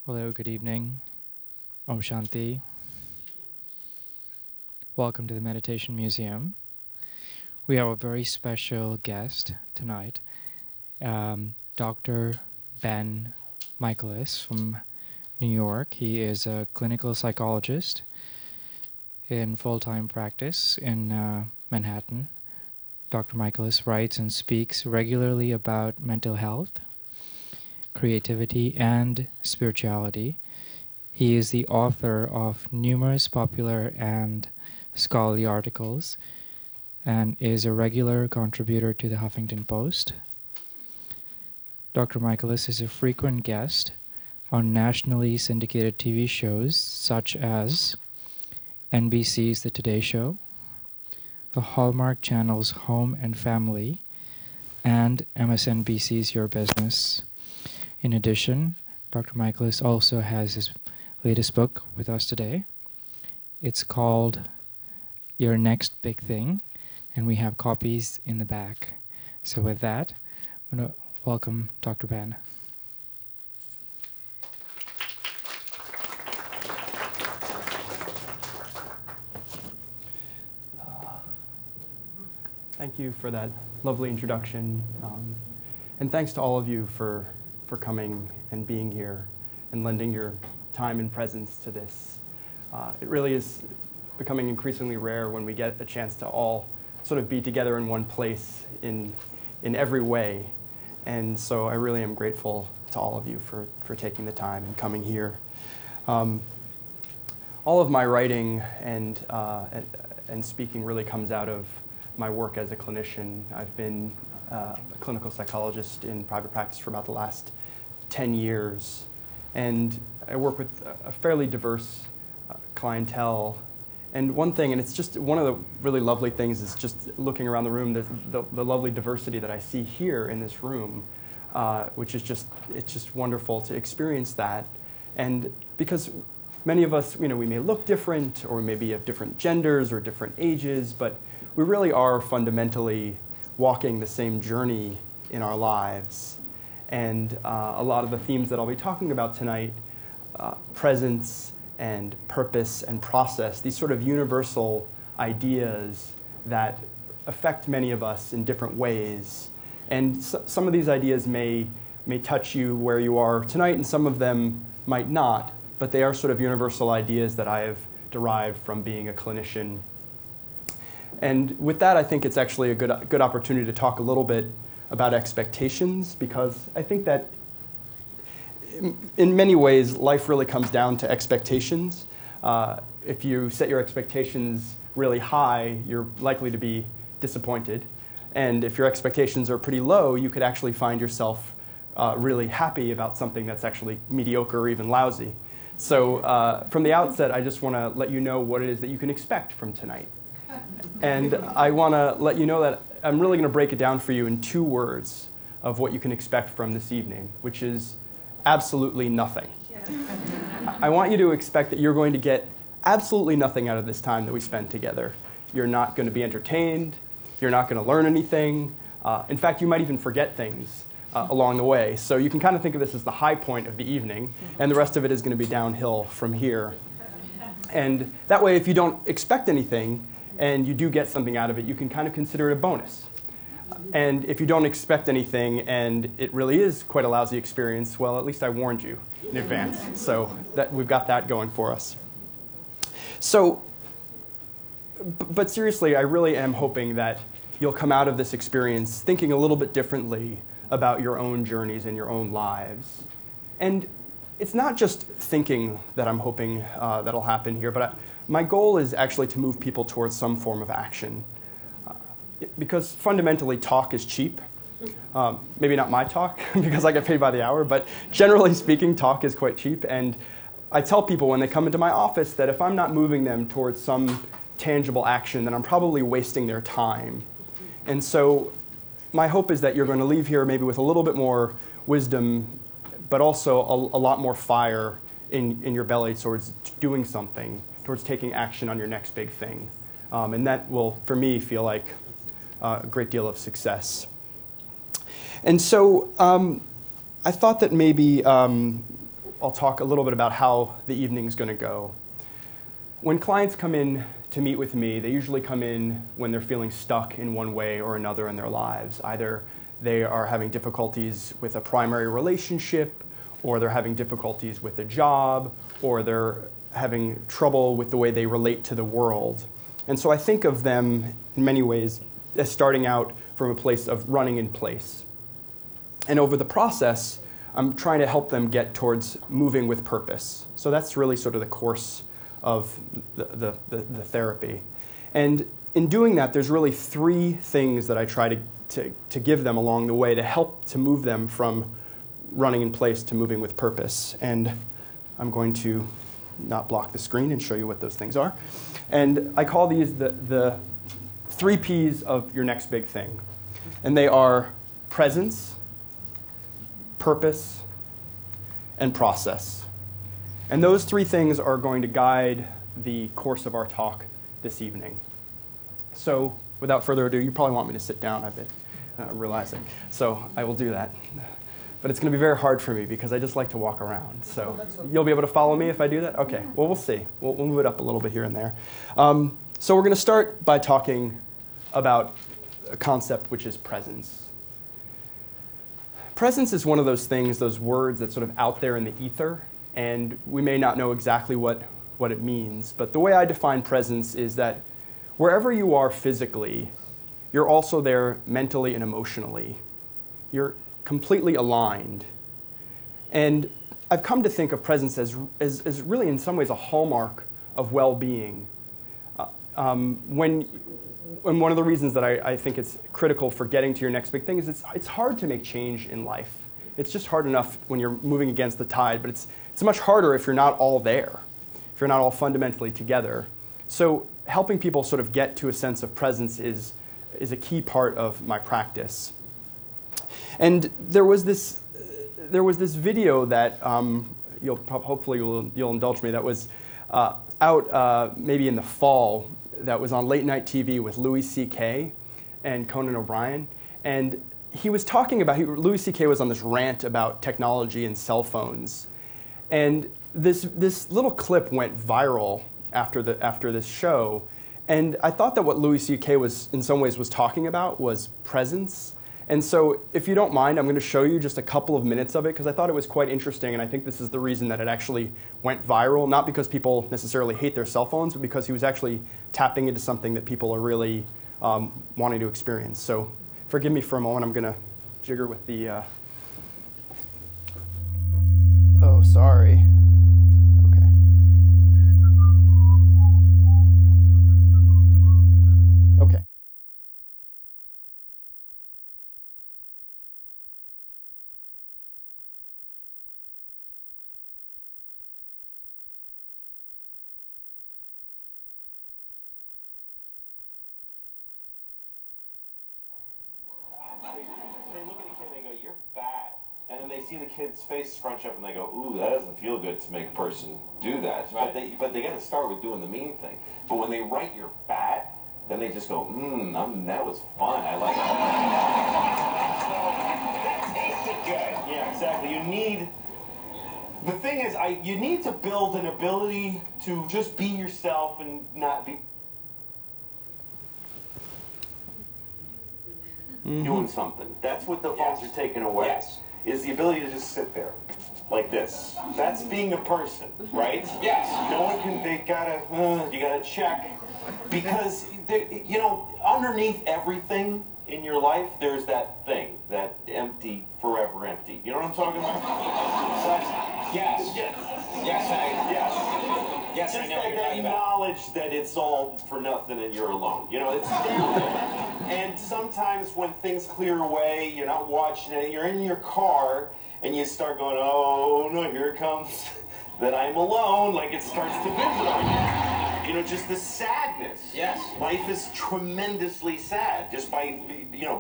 Hello, good evening. Om Shanti. Welcome to the Meditation Museum. We have a very special guest tonight, Dr. Ben Michaelis from New York. He is a clinical psychologist in full-time practice in Manhattan. Dr. Michaelis writes and speaks regularly about mental health, creativity, and spirituality. He is the author of numerous popular and scholarly articles and is a regular contributor to the Huffington Post. Dr. Michaelis is a frequent guest on nationally syndicated TV shows such as NBC's The Today Show, the Hallmark Channel's Home and Family, and MSNBC's Your Business. In addition, Dr. Michaelis also has his latest book with us today. It's called Your Next Big Thing, and we have copies in the back. So with that, I'm going to welcome Dr. Ben. Thank you for that lovely introduction, and thanks to all of you for coming and being here and lending your time and presence to this. It really is becoming increasingly rare when we get a chance to all sort of be together in one place in every way. And so I really am grateful to all of you for taking the time and coming here. All of my writing and speaking really comes out of my work as a clinician. I've been a clinical psychologist in private practice for about the last 10 years. And I work with a fairly diverse clientele. And one thing, and it's just one of the really lovely things, is just looking around the room, the lovely diversity that I see here in this room, which is it's just wonderful to experience that. And because many of us, we may look different, or we may be of different genders or different ages, but we really are fundamentally walking the same journey in our lives. And a lot of the themes that I'll be talking about tonight, presence and purpose and process, these sort of universal ideas that affect many of us in different ways. And some of these ideas may touch you where you are tonight, and some of them might not, but they are sort of universal ideas that I have derived from being a clinician. And with that, I think it's actually a good opportunity to talk a little bit about expectations, because I think that in many ways, life really comes down to expectations. If you set your expectations really high, you're likely to be disappointed. And if your expectations are pretty low, you could actually find yourself really happy about something that's actually mediocre or even lousy. So from the outset, I just want to let you know what it is that you can expect from tonight. And I want to let you know that I'm really going to break it down for you in 2 words of what you can expect from this evening, which is absolutely nothing. I want you to expect that you're going to get absolutely nothing out of this time that we spend together. You're not going to be entertained. You're not going to learn anything. In fact, you might even forget things along the way. So you can kind of think of this as the high point of the evening, and the rest of it is going to be downhill from here. And that way, if you don't expect anything, and you do get something out of it, you can kind of consider it a bonus. And if you don't expect anything and it really is quite a lousy experience, well, at least I warned you in advance. So that we've got that going for us. So, but seriously, I really am hoping that you'll come out of this experience thinking a little bit differently about your own journeys and your own lives. And it's not just thinking that I'm hoping that'll happen here, but my goal is actually to move people towards some form of action. Because fundamentally, talk is cheap. Maybe not my talk, because I get paid by the hour, but generally speaking, talk is quite cheap. And I tell people when they come into my office that if I'm not moving them towards some tangible action, then I'm probably wasting their time. And so my hope is that you're going to leave here maybe with a little bit more wisdom, but also a lot more fire in your belly towards doing something, towards taking action on your next big thing. And that will, for me, feel like a great deal of success. And so I thought that maybe I'll talk a little bit about how the evening's going to go. When clients come in to meet with me, they usually come in when they're feeling stuck in one way or another in their lives. Either they are having difficulties with a primary relationship, or they're having difficulties with a job, or they're having trouble with the way they relate to the world. And so I think of them in many ways as starting out from a place of running in place. And over the process, I'm trying to help them get towards moving with purpose. So that's really sort of the course of the therapy. And in doing that, there's really three things that I try to give them along the way to help to move them from running in place to moving with purpose. And I'm going to not block the screen and show you what those things are. And I call these the 3 Ps of your next big thing. And they are presence, purpose, and process. And those 3 things are going to guide the course of our talk this evening. So without further ado, you probably want me to sit down, I've been realizing. So I will do that. But it's going to be very hard for me because I just like to walk around. So you'll be able to follow me if I do that? Okay, well, we'll see. We'll move it up a little bit here and there. So we're going to start by talking about a concept which is presence. Presence is one of those things, those words that's sort of out there in the ether, and we may not know exactly what it means. But the way I define presence is that wherever you are physically, you're also there mentally and emotionally. You're completely aligned. And I've come to think of presence as really in some ways a hallmark of well-being. And one of the reasons that I think it's critical for getting to your next big thing is it's hard to make change in life. It's just hard enough when you're moving against the tide, but it's much harder if you're not all there, if you're not all fundamentally together. So helping people sort of get to a sense of presence is a key part of my practice. And there was this video that hopefully you'll indulge me, that was out maybe in the fall, that was on late night TV with Louis C.K. and Conan O'Brien. And he was talking about, Louis C.K. was on this rant about technology and cell phones. And this little clip went viral after this show. And I thought that what Louis C.K. was, in some ways, was talking about was presence. And so if you don't mind, I'm going to show you just a couple of minutes of it because I thought it was quite interesting, and I think this is the reason that it actually went viral, not because people necessarily hate their cell phones, but because he was actually tapping into something that people are really wanting to experience. So forgive me for a moment. I'm going to jigger with the... Oh, sorry. Okay. They see the kid's face scrunch up and they go, ooh, that doesn't feel good to make a person do that. Right. But they got to start with doing the mean thing. But when they write you're fat, then they just go, that was fun. I like it. That tasted good. Yeah, exactly. The thing is, you need to build an ability to just be yourself and not be doing something. That's what the phones are taking away. Yes. Is the ability to just sit there, like this. That's being a person, right? Yes. No one can, you gotta check. Because, underneath everything in your life, there's that thing, that empty, forever empty. You know what I'm talking about? Yes. Yes, just I know what you're talking about. Knowledge that it's all for nothing and you're alone. It's down there. And sometimes when things clear away, you're not watching it, you're in your car, and you start going, oh no, here it comes, that I'm alone, like it starts to visit. Just the sadness. Yes. Life is tremendously sad just by,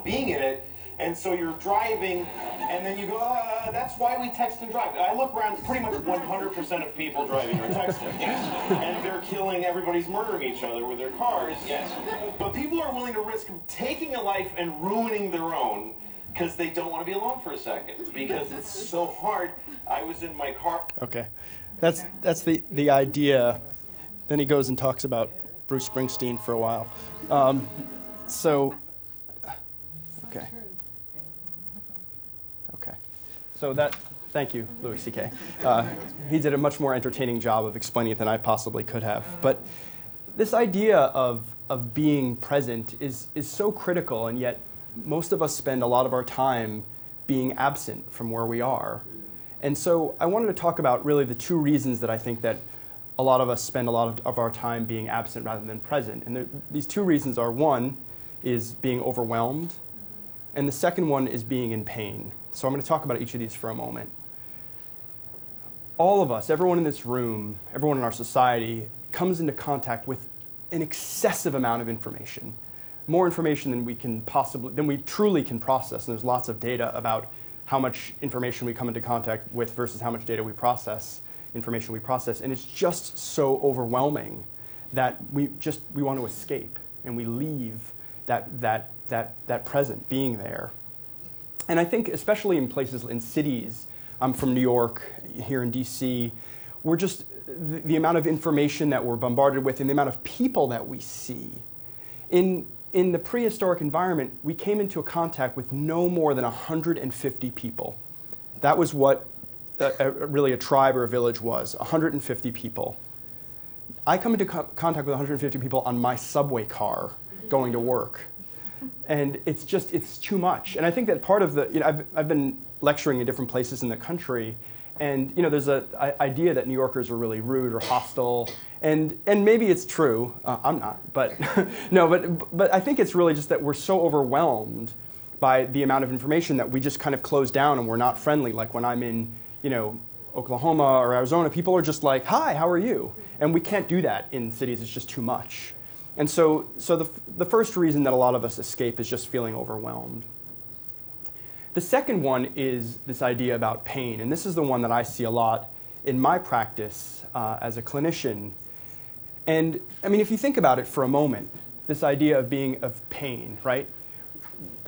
being in it. And so you're driving, and then you go, that's why we text and drive. I look around, pretty much 100% of people driving are texting. Yes. And they're killing, everybody's murdering each other with their cars. Yes. But people are willing to risk taking a life and ruining their own because they don't want to be alone for a second. Because it's so hard I was in my car. Okay. That's the idea. Then he goes and talks about Bruce Springsteen for a while. Okay. Okay. So thank you, Louis C.K. He did a much more entertaining job of explaining it than I possibly could have. But this idea of being present is so critical, and yet most of us spend a lot of our time being absent from where we are. And so I wanted to talk about really the two reasons that I think that a lot of us spend a lot of our time being absent rather than present. And these two reasons are, one is being overwhelmed, and the second one is being in pain. So I'm going to talk about each of these for a moment. All of us, everyone in this room, everyone in our society, comes into contact with an excessive amount of information. More information than we truly can process. And there's lots of data about how much information we come into contact with versus how much information we process. And it's just so overwhelming that we want to escape, and we leave that present being there. And I think especially in places, in cities, I'm from New York, here in DC, we're just, the amount of information that we're bombarded with and the amount of people that we see. In the prehistoric environment, we came into contact with no more than 150 people. That was what really a tribe or a village was, 150 people. I come into contact with 150 people on my subway car going to work. And it's too much. And I think that part of I've been lecturing in different places in the country, and there's an idea that New Yorkers are really rude or hostile, and maybe it's true. I'm not, but no, but I think it's really just that we're so overwhelmed by the amount of information that we just kind of close down and we're not friendly. Like when I'm in Oklahoma or Arizona, people are just like, "Hi, how are you?" And we can't do that in cities. It's just too much. And so the first reason that a lot of us escape is just feeling overwhelmed. The second one is this idea about pain, and this is the one that I see a lot in my practice as a clinician. And I mean, if you think about it for a moment, this idea of pain, right?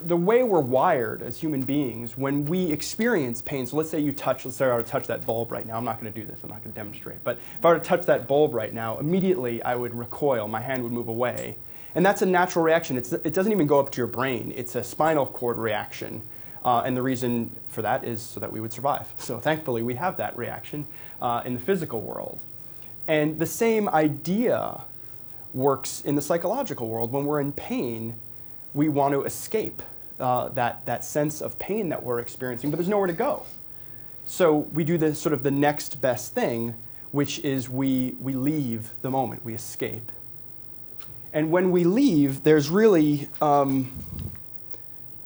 The way we're wired as human beings, when we experience pain, so let's say I were to touch that bulb right now. I'm not going to do this. I'm not going to demonstrate. But if I were to touch that bulb right now, immediately I would recoil. My hand would move away. And that's a natural reaction. It doesn't even go up to your brain. It's a spinal cord reaction. And the reason for that is so that we would survive. So thankfully, we have that reaction in the physical world. And the same idea works in the psychological world. When we're in pain, we want to escape that sense of pain that we're experiencing, but there's nowhere to go. So we do the next best thing, which is we leave the moment, we escape. And when we leave, there's really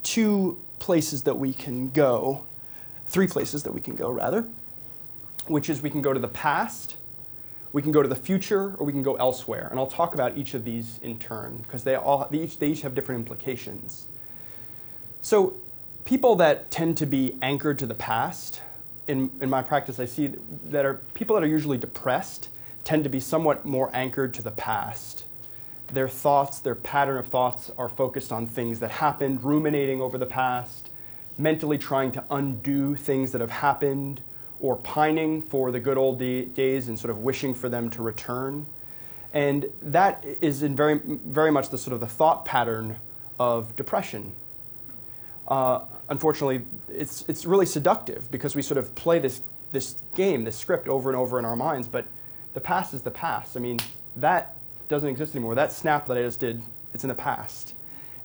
two places that we can go, three places that we can go, rather, which is we can go to the past, we can go to the future, or we can go elsewhere. And I'll talk about each of these in turn, because they each have different implications. So people that tend to be anchored to the past, in my practice I see that people that are usually depressed tend to be somewhat more anchored to the past. Their thoughts, their pattern of thoughts are focused on things that happened, ruminating over the past, mentally trying to undo things that have happened, or pining for the good old days and sort of wishing for them to return. And that is in very, very much the sort of the thought pattern of depression. Unfortunately, it's really seductive because we sort of play this game, this script over and over in our minds, but the past is the past. I mean, that doesn't exist anymore. That snap that I just did, it's in the past.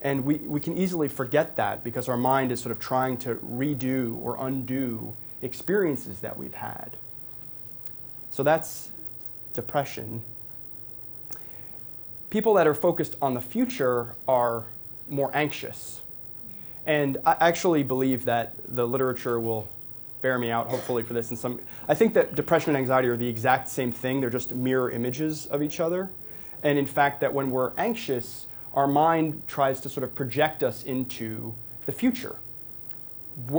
And we can easily forget that because our mind is sort of trying to redo or undo experiences that we've had. So that's depression. People that are focused on the future are more anxious. And I actually believe that the literature will bear me out, hopefully, for this. I think that depression and anxiety are the exact same thing. They're just mirror images of each other. And in fact, that when we're anxious, our mind tries to sort of project us into the future.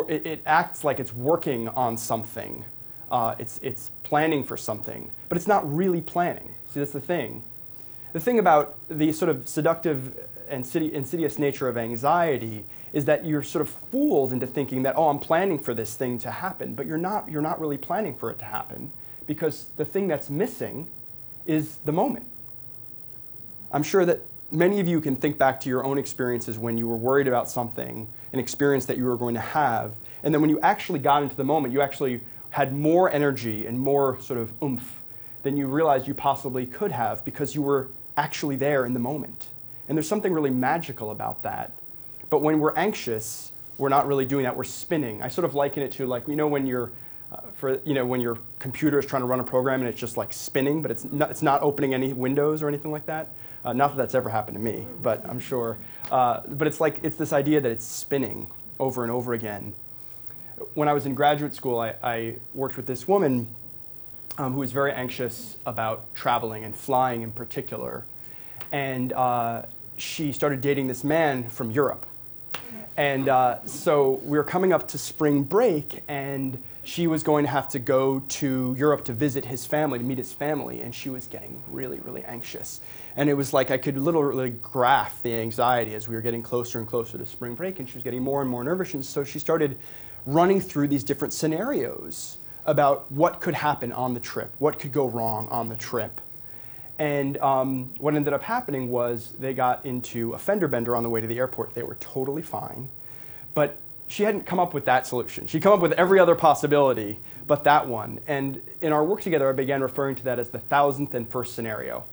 It acts like it's working on something. It's planning for something. But it's not really planning. See, that's the thing. the thing about the sort of seductive and insidious nature of anxiety is that you're sort of fooled into thinking that, oh, I'm planning for this thing to happen, but you're not really planning for it to happen, because the thing that's missing is the moment. I'm sure that many of you can think back to your own experiences when you were worried about something, an experience that you were going to have, and then when you actually got into the moment, you actually had more energy and more sort of oomph than you realized you possibly could have, because you were actually there in the moment. And there's something really magical about that. But when we're anxious, we're not really doing that. We're spinning. I sort of liken it to, like, when you're when your computer is trying to run a program and it's just like spinning, but it's not opening any windows or anything like that. Not that that's ever happened to me, but I'm sure. But it's this idea that it's spinning over and over again. When I was in graduate school, I worked with this woman who was very anxious about traveling and flying in particular. And she started dating this man from Europe. And so we were coming up to spring break, and she was going to have to go to Europe to visit his family, to meet his family, and she was getting really, really anxious. And it was like I could literally graph the anxiety as we were getting closer and closer to spring break, and she was getting more and more nervous. And so she started running through these different scenarios about what could happen on the trip, what could go wrong on the trip. And what ended up happening was they got into a fender bender on the way to the airport. They were totally fine, but she hadn't come up with that solution. She'd come up with every other possibility but that one. And in our work together, I began referring to that as the 1,000th and first scenario.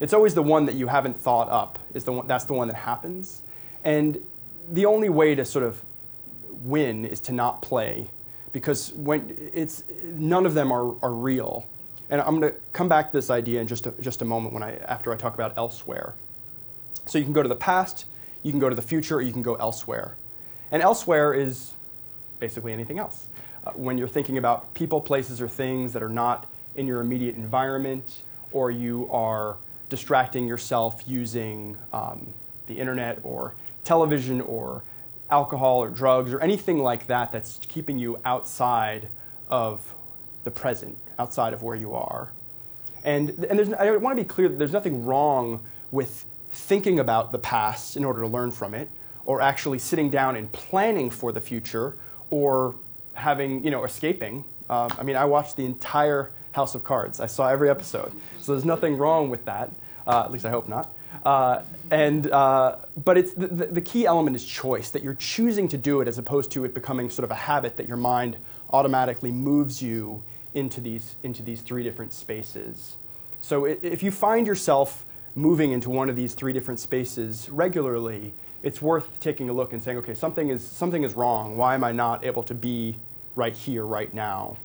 It's always the one that you haven't thought up. That's the one that happens. And the only way to sort of win is to not play, because none of them are real. And I'm going to come back to this idea in just a moment after I talk about elsewhere. So you can go to the past, you can go to the future, or you can go elsewhere. And elsewhere is basically anything else. When you're thinking about people, places, or things that are not in your immediate environment, or you are distracting yourself using the internet or television or alcohol or drugs or anything like that that's keeping you outside of the present, outside of where you are. And I want to be clear that there's nothing wrong with thinking about the past in order to learn from it, or actually sitting down and planning for the future, or having, escaping. I watched the entire House of Cards. I saw every episode. So there's nothing wrong with that. At least I hope not. But it's the key element is choice, that you're choosing to do it as opposed to it becoming sort of a habit that your mind automatically moves you into these three different spaces. So if you find yourself moving into one of these three different spaces regularly, it's worth taking a look and saying, okay, something is wrong. Why am I not able to be right here, right now?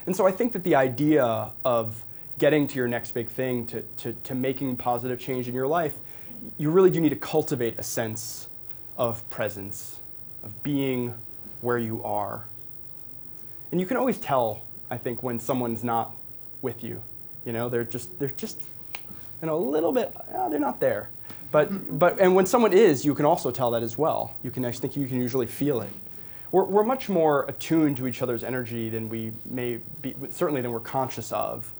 And so I think that the idea of getting to your next big thing, to making positive change in your life, you really do need to cultivate a sense of presence, of being where you are. And you can always tell, I think, when someone's not with you. They're just a little bit, they're not there. But when someone is, you can also tell that as well. I think you can usually feel it. We're much more attuned to each other's energy than we may be, certainly than we're conscious of.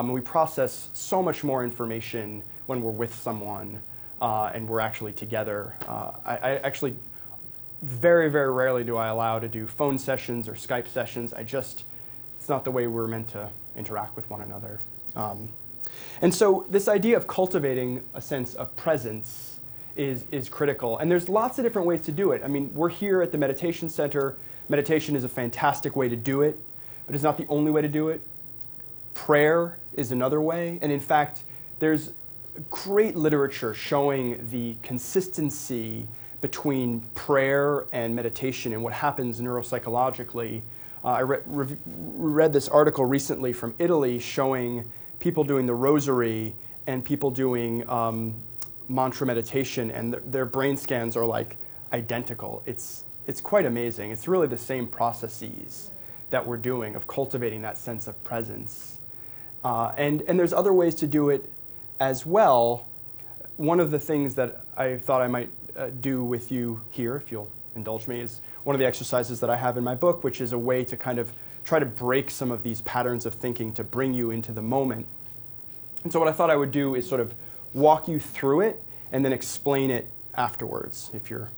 We process so much more information when we're with someone and we're actually together. I actually, very, very rarely do I allow to do phone sessions or Skype sessions. It's not the way we're meant to interact with one another. And so this idea of cultivating a sense of presence is critical. And there's lots of different ways to do it. We're here at the Meditation Center. Meditation is a fantastic way to do it, but it's not the only way to do it. Prayer is another way. And in fact, there's great literature showing the consistency between prayer and meditation and what happens neuropsychologically. I read this article recently from Italy showing people doing the rosary and people doing mantra meditation, and their brain scans are like identical. It's quite amazing. It's really the same processes that we're doing of cultivating that sense of presence. And there's other ways to do it as well. One of the things that I thought I might do with you here, if you'll indulge me, is one of the exercises that I have in my book, which is a way to kind of try to break some of these patterns of thinking to bring you into the moment. And so what I thought I would do is sort of walk you through it and then explain it afterwards if you're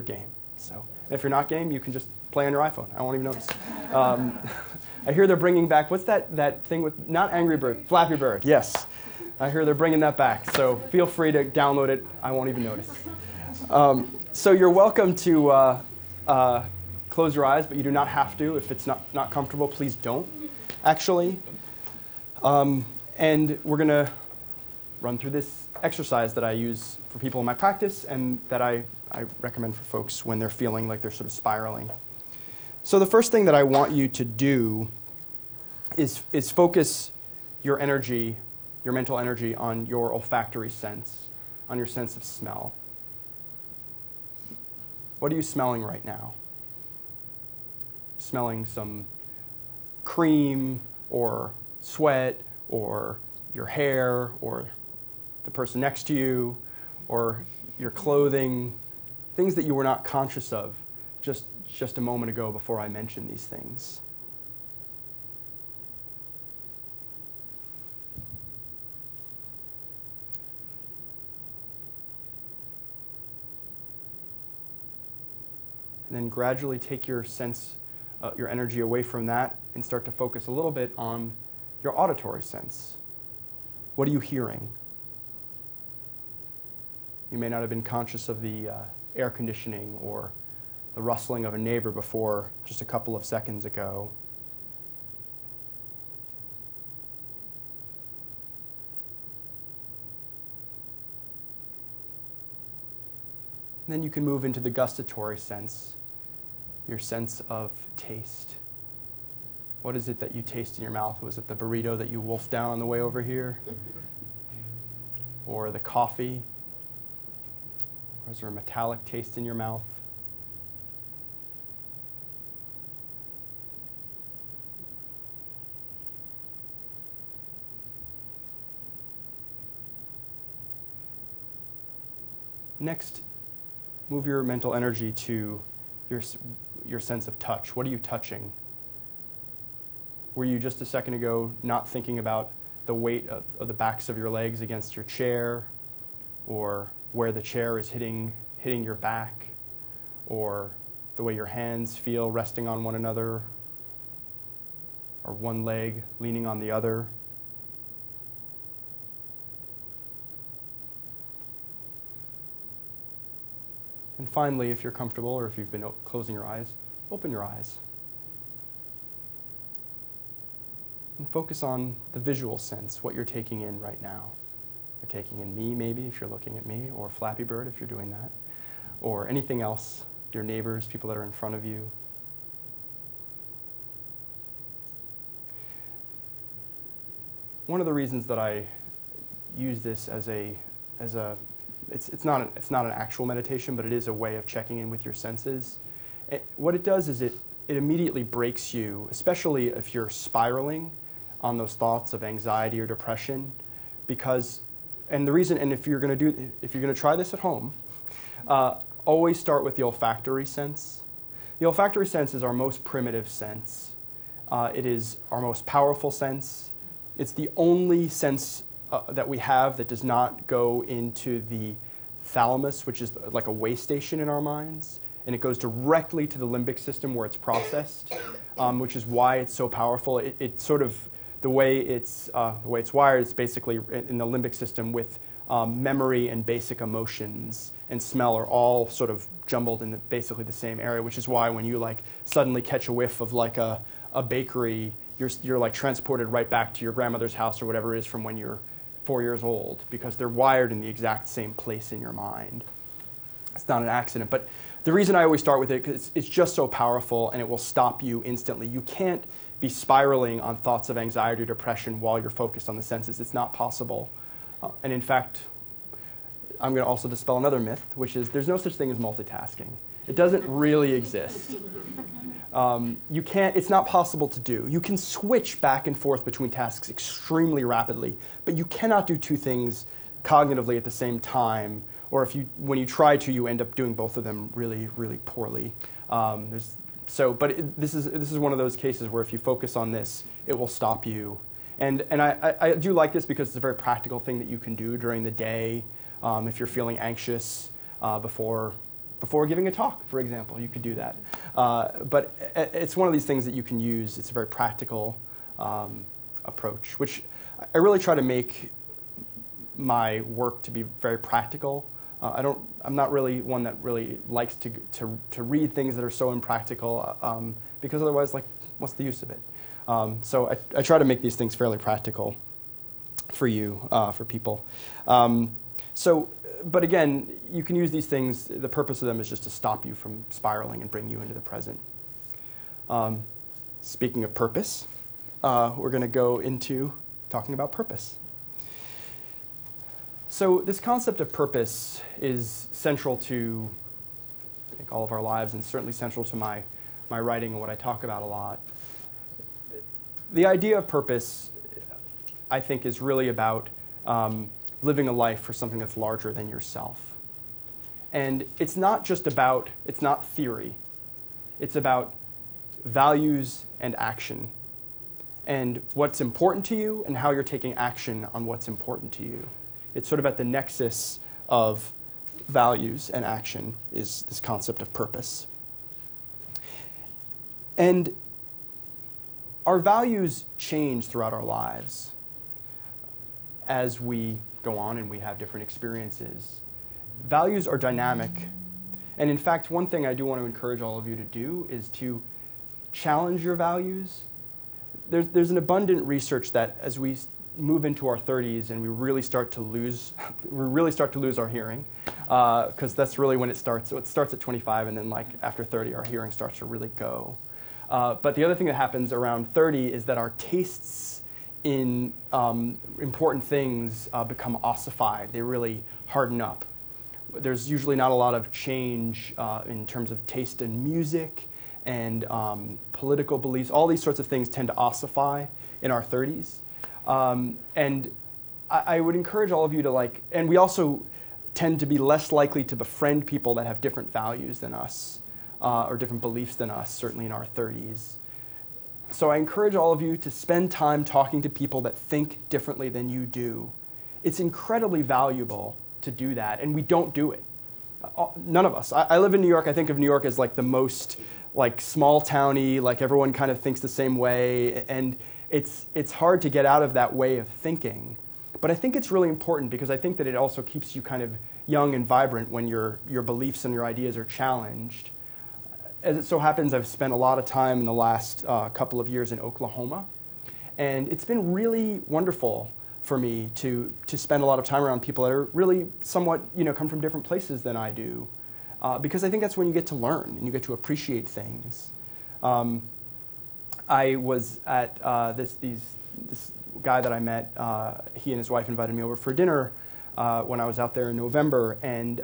game. So if you're not game, you can just play on your iPhone. I won't even notice. I hear they're bringing back, what's that thing with, not Angry Bird, Flappy Bird, yes. I hear they're bringing that back, so feel free to download it. I won't even notice. So you're welcome to close your eyes, but you do not have to. If it's not comfortable, please don't, actually. And we're going to run through this exercise that I use for people in my practice and that I recommend for folks when they're feeling like they're sort of spiraling. So the first thing that I want you to do is focus your energy, your mental energy, on your olfactory sense, on your sense of smell. What are you smelling right now? Smelling some cream or sweat or your hair or the person next to you or your clothing, things that you were not conscious of just a moment ago before I mentioned these things. And then gradually take your sense, your energy away from that and start to focus a little bit on your auditory sense. What are you hearing? You may not have been conscious of the air conditioning or the rustling of a neighbor before just a couple of seconds ago. And then you can move into the gustatory sense, your sense of taste. What is it that you taste in your mouth? Was it the burrito that you wolfed down on the way over here? Or the coffee? Or is there a metallic taste in your mouth? Next, move your mental energy to your sense of touch. What are you touching? Were you just a second ago not thinking about the weight of the backs of your legs against your chair, or where the chair is hitting your back, or the way your hands feel resting on one another, or one leg leaning on the other? And finally, if you're comfortable or if you've been closing your eyes, open your eyes. And focus on the visual sense, what you're taking in right now. You're taking in me, maybe, if you're looking at me, or Flappy Bird, if you're doing that, or anything else, your neighbors, people that are in front of you. One of the reasons that I use this it's not an actual meditation, but it is a way of checking in with your senses. What it does is it immediately breaks you, especially if you're spiraling on those thoughts of anxiety or depression, because, and if you're going to try this at home, always start with the olfactory sense. The olfactory sense is our most primitive sense. It is our most powerful sense. It's the only sense that we have that does not go into the thalamus, which is like a way station in our minds, and it goes directly to the limbic system where it's processed, which is why it's so powerful. It sort of, the way it's wired, it's basically in the limbic system with memory and basic emotions and smell are all sort of jumbled in basically the same area, which is why when you like suddenly catch a whiff of like a bakery, you're like transported right back to your grandmother's house or whatever it is from when you're 4 years old, because they're wired in the exact same place in your mind. It's not an accident. But the reason I always start with it, because it's just so powerful and it will stop you instantly. You can't be spiraling on thoughts of anxiety or depression while you're focused on the senses. It's not possible. And in fact, I'm going to also dispel another myth, which is there's no such thing as multitasking. It doesn't really exist. You can't, it's not possible to do. You can switch back and forth between tasks extremely rapidly, but you cannot do two things cognitively at the same time, or when you try to, you end up doing both of them really, really poorly. This is one of those cases where if you focus on this, it will stop you. And I do like this because it's a very practical thing that you can do during the day if you're feeling anxious before giving a talk, for example. You could do that. But it's one of these things that you can use. It's a very practical approach, which I really try to make my work to be very practical. I'm not really one that really likes to read things that are so impractical because otherwise, like, what's the use of it? So I try to make these things fairly practical for you, for people. But again, you can use these things. The purpose of them is just to stop you from spiraling and bring you into the present. Speaking of purpose, we're going to go into talking about purpose. So this concept of purpose is central to, I think, all of our lives, and certainly central to my writing and what I talk about a lot. The idea of purpose, I think, is really about living a life for something that's larger than yourself. And it's not theory. It's about values and action, and what's important to you and how you're taking action on what's important to you. It's sort of at the nexus of values and action is this concept of purpose. And our values change throughout our lives as we go on and we have different experiences. Values are dynamic. And in fact, one thing I do want to encourage all of you to do is to challenge your values. There's an abundant research that as we move into our 30s and we really start to lose our hearing, because that's really when it starts. So it starts at 25, and then like after 30, our hearing starts to really go. But the other thing that happens around 30 is that our tastes in important things become ossified. They really harden up. There's usually not a lot of change in terms of taste in music and political beliefs. All these sorts of things tend to ossify in our 30s. And I would encourage all of you to and we also tend to be less likely to befriend people that have different values than us or different beliefs than us, certainly in our 30s. So I encourage all of you to spend time talking to people that think differently than you do. It's incredibly valuable to do that, and we don't do it. None of us. I live in New York. I think of New York as like the most small towny, everyone kind of thinks the same way, and it's hard to get out of that way of thinking. But I think it's really important because I think that it also keeps you kind of young and vibrant when your beliefs and your ideas are challenged. As it so happens, I've spent a lot of time in the last couple of years in Oklahoma, and it's been really wonderful for me to spend a lot of time around people that are really somewhat, come from different places than I do, because I think that's when you get to learn and you get to appreciate things. I was at this guy that I met. He and his wife invited me over for dinner when I was out there in November, and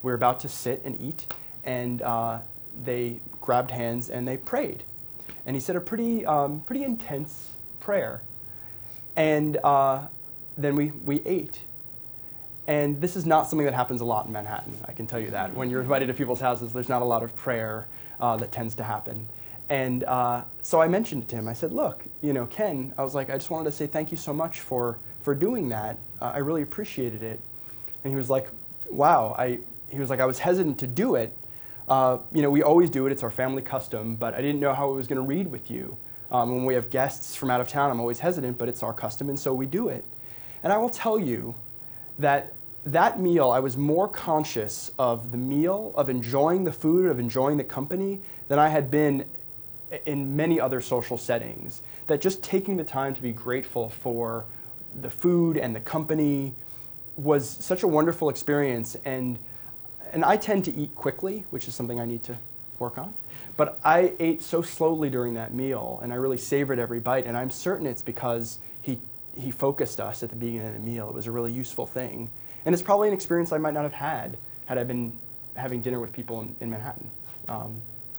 we were about to sit and eat, and they grabbed hands and they prayed, and he said a pretty intense prayer, and then we ate. And this is not something that happens a lot in Manhattan, I can tell you that. When you're invited to people's houses, there's not a lot of prayer that tends to happen. And so I mentioned it to him. I said, look, Ken, I was like, I just wanted to say thank you so much for doing that. I really appreciated it. And he was like, wow. He was like, I was hesitant to do it. We always do it. It's our family custom. But I didn't know how it was going to read with you. When we have guests from out of town, I'm always hesitant, but it's our custom, and so we do it. And I will tell you that meal, I was more conscious of the meal, of enjoying the food, of enjoying the company, than I had been in many other social settings. That just taking the time to be grateful for the food and the company was such a wonderful experience. And I tend to eat quickly, which is something I need to work on. But I ate so slowly during that meal, and I really savored every bite. And I'm certain it's because he focused us at the beginning of the meal. It was a really useful thing. And it's probably an experience I might not have had I been having dinner with people in Manhattan.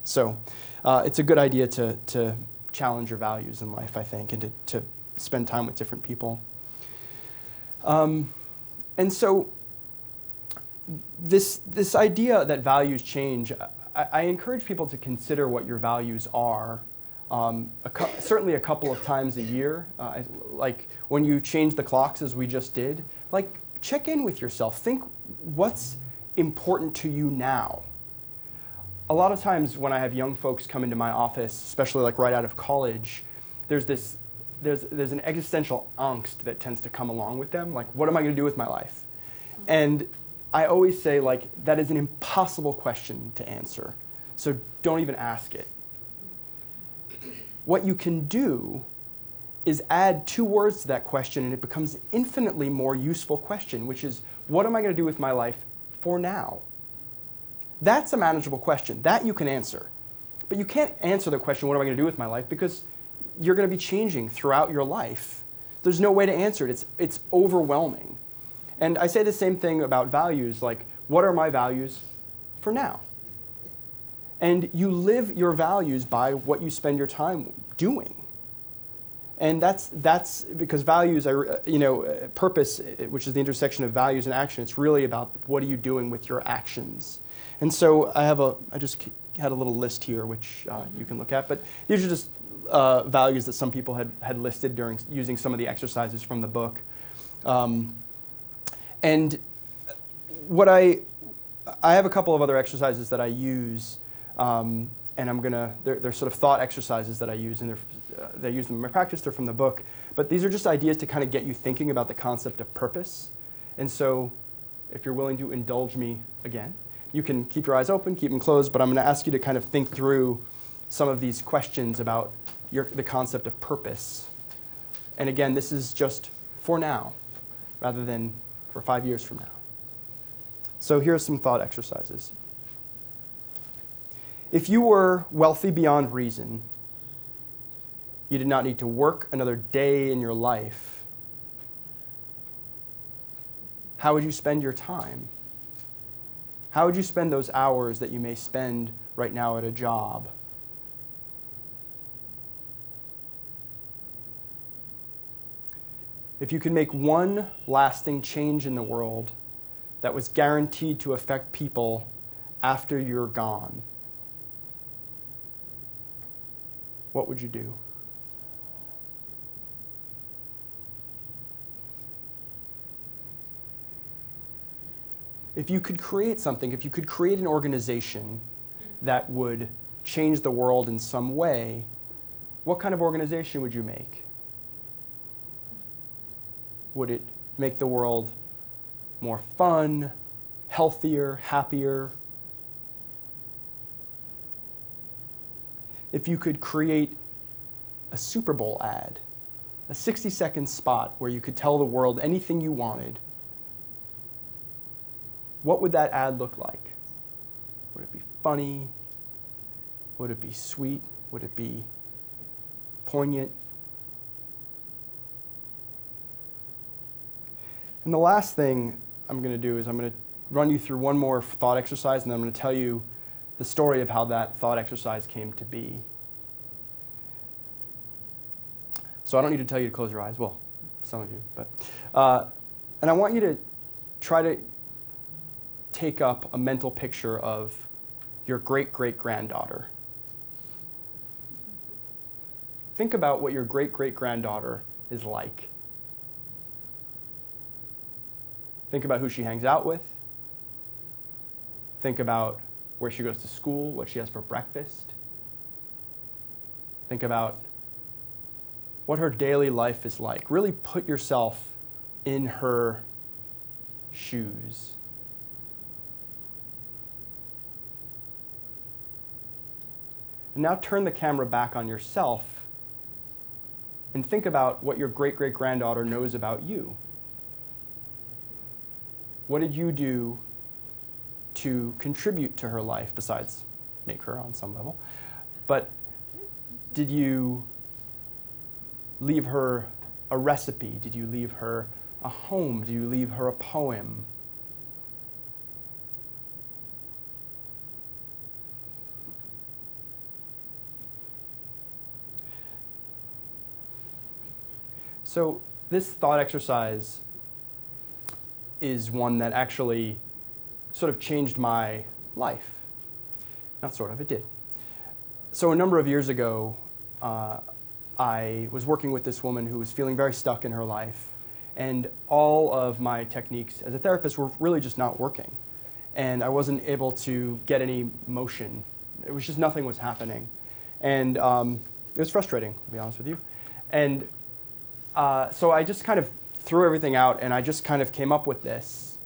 So it's a good idea to challenge your values in life, I think, and to spend time with different people. And so this idea that values change, I encourage people to consider what your values are certainly a couple of times a year, like when you change the clocks as we just did, like check in with yourself. Think what's important to you now. A lot of times when I have young folks come into my office, especially like right out of college, there's an existential angst that tends to come along with them. Like, what am I going to do with my life? And I always say, like, that is an impossible question to answer. So don't even ask it. What you can do is add 2 words to that question, and it becomes an infinitely more useful question, which is, what am I going to do with my life for now? That's a manageable question. That you can answer. But you can't answer the question, what am I going to do with my life? Because you're going to be changing throughout your life. There's no way to answer it. It's overwhelming. And I say the same thing about values, like, what are my values for now? And you live your values by what you spend your time doing. And that's because values, purpose, which is the intersection of values and action, it's really about what are you doing with your actions. And so I just had a little list here, which you can look at. But these are just values that some people had listed during using some of the exercises from the book. And what I have a couple of other exercises that I use, and they're sort of thought exercises that I use, and they use them in my practice. They're from the book, but these are just ideas to kind of get you thinking about the concept of purpose. And so, if you're willing to indulge me again, you can keep your eyes open, keep them closed, but I'm going to ask you to kind of think through some of these questions about the concept of purpose. And again, this is just for now, rather than for 5 years from now. So here are some thought exercises. If you were wealthy beyond reason, you did not need to work another day in your life, how would you spend your time? How would you spend those hours that you may spend right now at a job? If you could make one lasting change in the world that was guaranteed to affect people after you're gone, what would you do? If you could create something, if you could create an organization that would change the world in some way, what kind of organization would you make? Would it make the world more fun, healthier, happier? If you could create a Super Bowl ad, a 60-second spot where you could tell the world anything you wanted, what would that ad look like? Would it be funny? Would it be sweet? Would it be poignant? And the last thing I'm going to do is I'm going to run you through one more thought exercise, and then I'm going to tell you the story of how that thought exercise came to be. So I don't need to tell you to close your eyes. Well, some of you. And I want you to try to take up a mental picture of your great-great-granddaughter. Think about what your great-great-granddaughter is like. Think about who she hangs out with. Think about where she goes to school, what she has for breakfast. Think about what her daily life is like. Really put yourself in her shoes. And now turn the camera back on yourself and think about what your great-great-granddaughter knows about you. What did you do to contribute to her life besides make her on some level? But did you leave her a recipe? Did you leave her a home? Did you leave her a poem? So this thought exercise is one that actually sort of changed my life. Not sort of, it did. So a number of years ago, I was working with this woman who was feeling very stuck in her life, and all of my techniques as a therapist were really just not working. And I wasn't able to get any motion. It was just nothing was happening. And it was frustrating, to be honest with you. And so I just kind of threw everything out, and I just kind of came up with this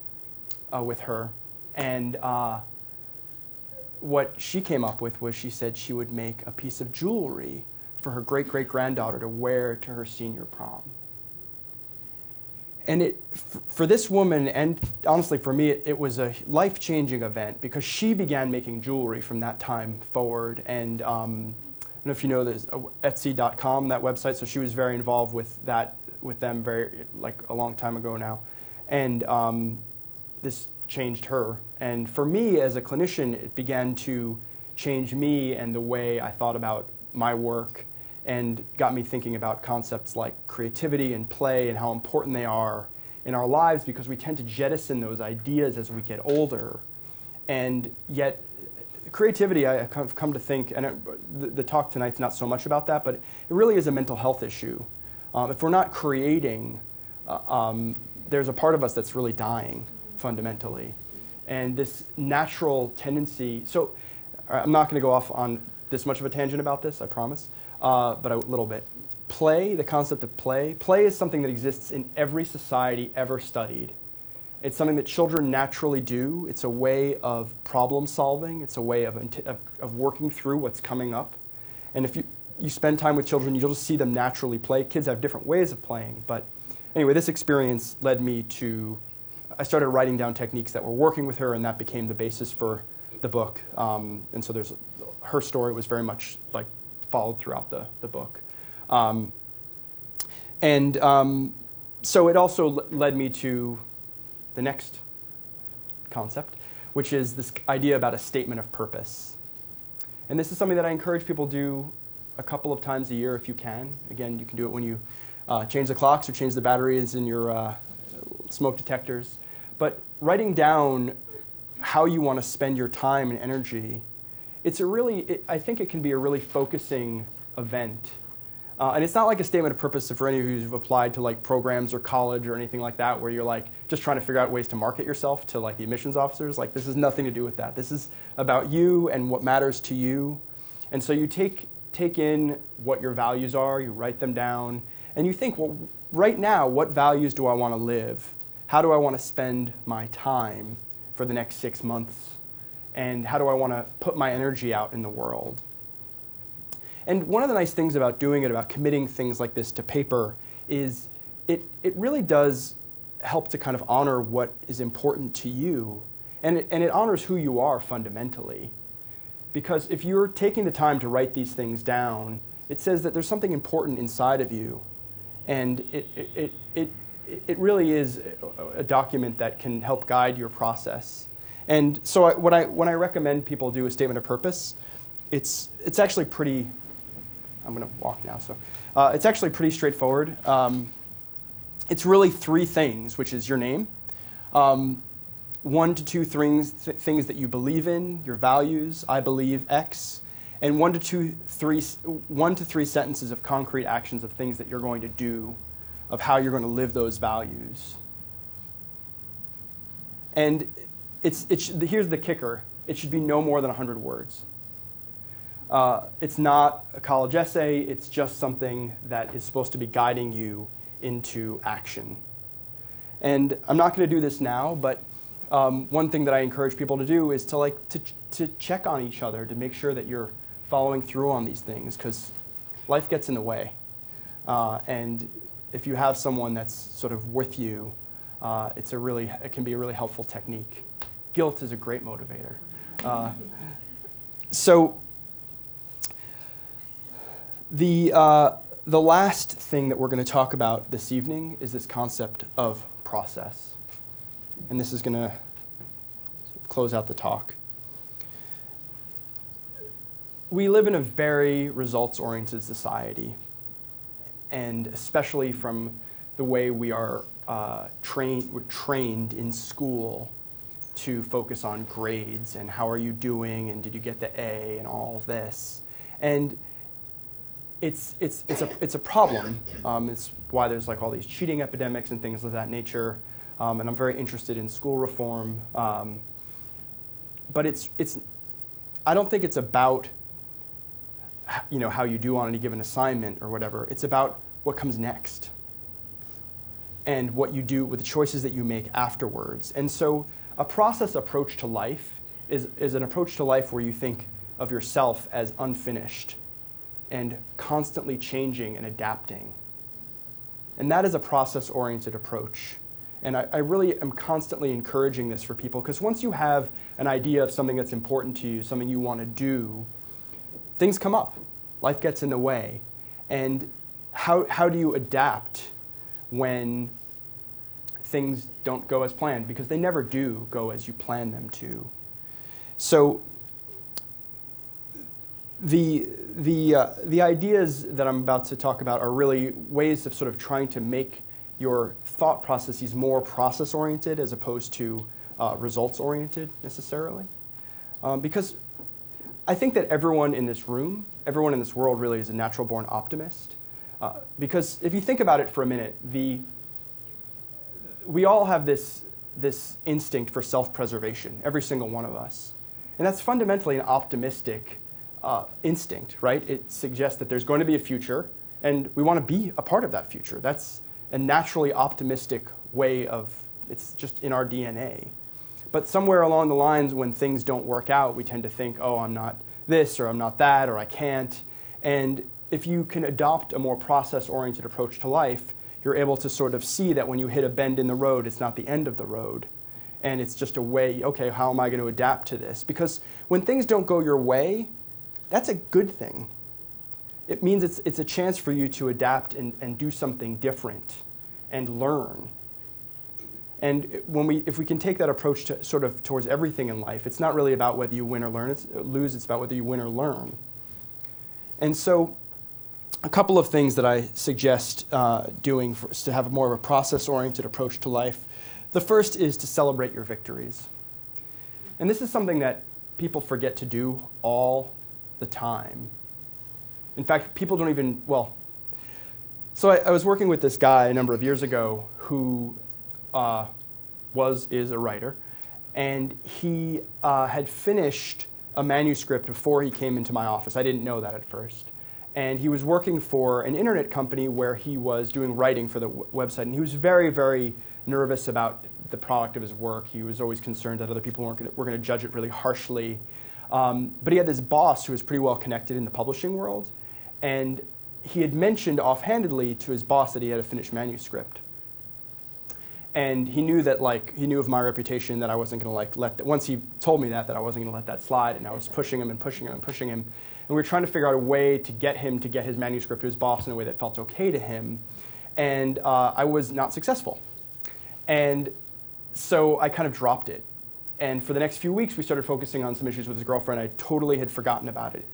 with her. And what she came up with was she said she would make a piece of jewelry for her great-great-granddaughter to wear to her senior prom. And for this woman, and honestly for me, it was a life-changing event because she began making jewelry from that time forward. And I don't know if you know this, Etsy.com, that website. So she was very involved with that, with them a long time ago now. And this changed her. And for me as a clinician, it began to change me and the way I thought about my work, and got me thinking about concepts like creativity and play and how important they are in our lives, because we tend to jettison those ideas as we get older. And yet creativity, I've come to think, and the talk tonight's not so much about that, but it really is a mental health issue. If we're not creating, there's a part of us that's really dying fundamentally. And this natural tendency, so I'm not going to go off on this much of a tangent about this, I promise. But a little bit. Play, the concept of play. Play is something that exists in every society ever studied. It's something that children naturally do. It's a way of problem solving. It's a way of working through what's coming up. And if you spend time with children, you'll just see them naturally play. Kids have different ways of playing. But anyway, this experience led me to, I started writing down techniques that were working with her, and that became the basis for the book. And so her story was very much like followed throughout the book. So it also led me to the next concept, which is this idea about a statement of purpose. And this is something that I encourage people to do a couple of times a year if you can. Again, you can do it when you change the clocks or change the batteries in your smoke detectors. But writing down how you want to spend your time and energy, I think it can be a really focusing event. And it's not like a statement of purpose for any of you who've applied to like programs or college or anything like that, where you're like just trying to figure out ways to market yourself to like the admissions officers. Like, this has nothing to do with that. This is about you and what matters to you. And so you take in what your values are, you write them down, and you think, well, right now, what values do I want to live? How do I want to spend my time for the next 6 months? And how do I want to put my energy out in the world? And one of the nice things about doing it, about committing things like this to paper, is it really does help to kind of honor what is important to you. And it honors who you are fundamentally. Because if you're taking the time to write these things down, it says that there's something important inside of you. And it really is a document that can help guide your process. And so when I recommend people do a statement of purpose, it's actually pretty, I'm going to walk now, so it's actually pretty straightforward. It's really 3 things, which is your name, 1 to 2 things that you believe in, your values, I believe X, and 1 to 3 sentences of concrete actions of things that you're going to do, of how you're going to live those values. And here's the kicker. It should be no more than 100 words. It's not a college essay. It's just something that is supposed to be guiding you into action. And I'm not going to do this now, but one thing that I encourage people to do is to check on each other, to make sure that you're following through on these things, because life gets in the way. And if you have someone that's sort of with you, it can be a really helpful technique. Guilt is a great motivator. So the last thing that we're going to talk about this evening is this concept of process. And this is going to close out the talk. We live in a very results-oriented society, and especially from the way we are trained in school to focus on grades and how are you doing and did you get the A and all of this. And it's a problem. It's why there's like all these cheating epidemics and things of that nature. And I'm very interested in school reform. But I don't think it's about how you do on any given assignment or whatever. It's about what comes next and what you do with the choices that you make afterwards. And so a process approach to life is an approach to life where you think of yourself as unfinished and constantly changing and adapting. And that is a process-oriented approach. And I really am constantly encouraging this for people, because once you have an idea of something that's important to you, something you want to do, things come up. Life gets in the way. And how do you adapt when things don't go as planned? Because they never do go as you plan them to. So the ideas that I'm about to talk about are really ways of sort of trying to make your thought processes more process-oriented as opposed to results-oriented necessarily. Because I think that everyone in this room, everyone in this world really is a natural-born optimist. Because if you think about it for a minute, we all have this instinct for self-preservation, every single one of us. And that's fundamentally an optimistic instinct, right? It suggests that there's going to be a future, and we want to be a part of that future. That's a naturally optimistic way it's just in our DNA. But somewhere along the lines, when things don't work out, we tend to think, oh, I'm not this, or I'm not that, or I can't. And if you can adopt a more process-oriented approach to life, you're able to sort of see that when you hit a bend in the road, it's not the end of the road. And it's just a way, okay, how am I going to adapt to this? Because when things don't go your way, that's a good thing. It means it's a chance for you to adapt and do something different and learn. And if we can take that approach to sort of towards everything in life, it's not really about whether you win or lose, it's about whether you win or learn. And so a couple of things that I suggest doing to have more of a process-oriented approach to life. The first is to celebrate your victories. And this is something that people forget to do all the time. In fact, people don't even, so I was working with this guy a number of years ago who is a writer, and he had finished a manuscript before he came into my office. I didn't know that at first. And he was working for an internet company where he was doing writing for the website, and he was very, very nervous about the product of his work. He was always concerned that other people were going to judge it really harshly. But he had this boss who was pretty well connected in the publishing world, and he had mentioned offhandedly to his boss that he had a finished manuscript. And he knew that, he knew of my reputation, that I wasn't going to once he told me that I wasn't going to let that slide, and I was pushing him and pushing him and pushing him. And we were trying to figure out a way to get him to get his manuscript to his boss in a way that felt okay to him. And I was not successful. And so I kind of dropped it. And for the next few weeks, we started focusing on some issues with his girlfriend. I totally had forgotten about it.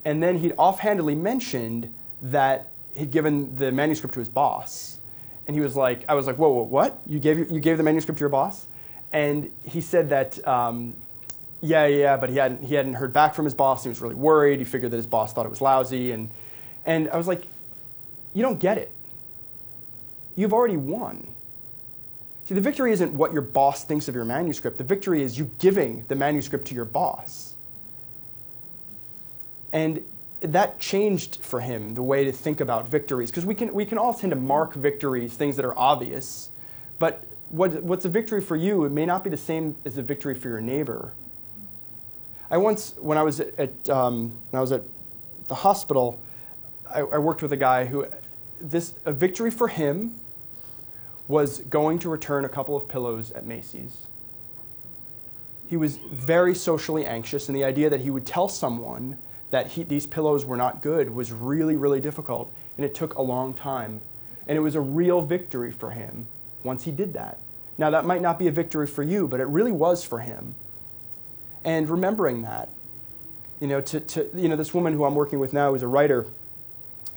And then he'd offhandedly mentioned that he'd given the manuscript to his boss. And he was like, I was like, whoa, what? You gave the manuscript to your boss? And he said that, yeah, but he hadn't heard back from his boss. He was really worried. He figured that his boss thought it was lousy. And I was like, you don't get it. You've already won. See, the victory isn't what your boss thinks of your manuscript. The victory is you giving the manuscript to your boss. And that changed for him the way to think about victories, because we can all tend to mark victories, things that are obvious, but what's a victory for you, it may not be the same as a victory for your neighbor. When I was at the hospital, I worked with a guy who a victory for him was going to return a couple of pillows at Macy's. He was very socially anxious, and the idea that he would tell someone that these pillows were not good was really, really difficult, and it took a long time. And it was a real victory for him once he did that. Now, that might not be a victory for you, but it really was for him. And remembering that, this woman who I'm working with now is a writer.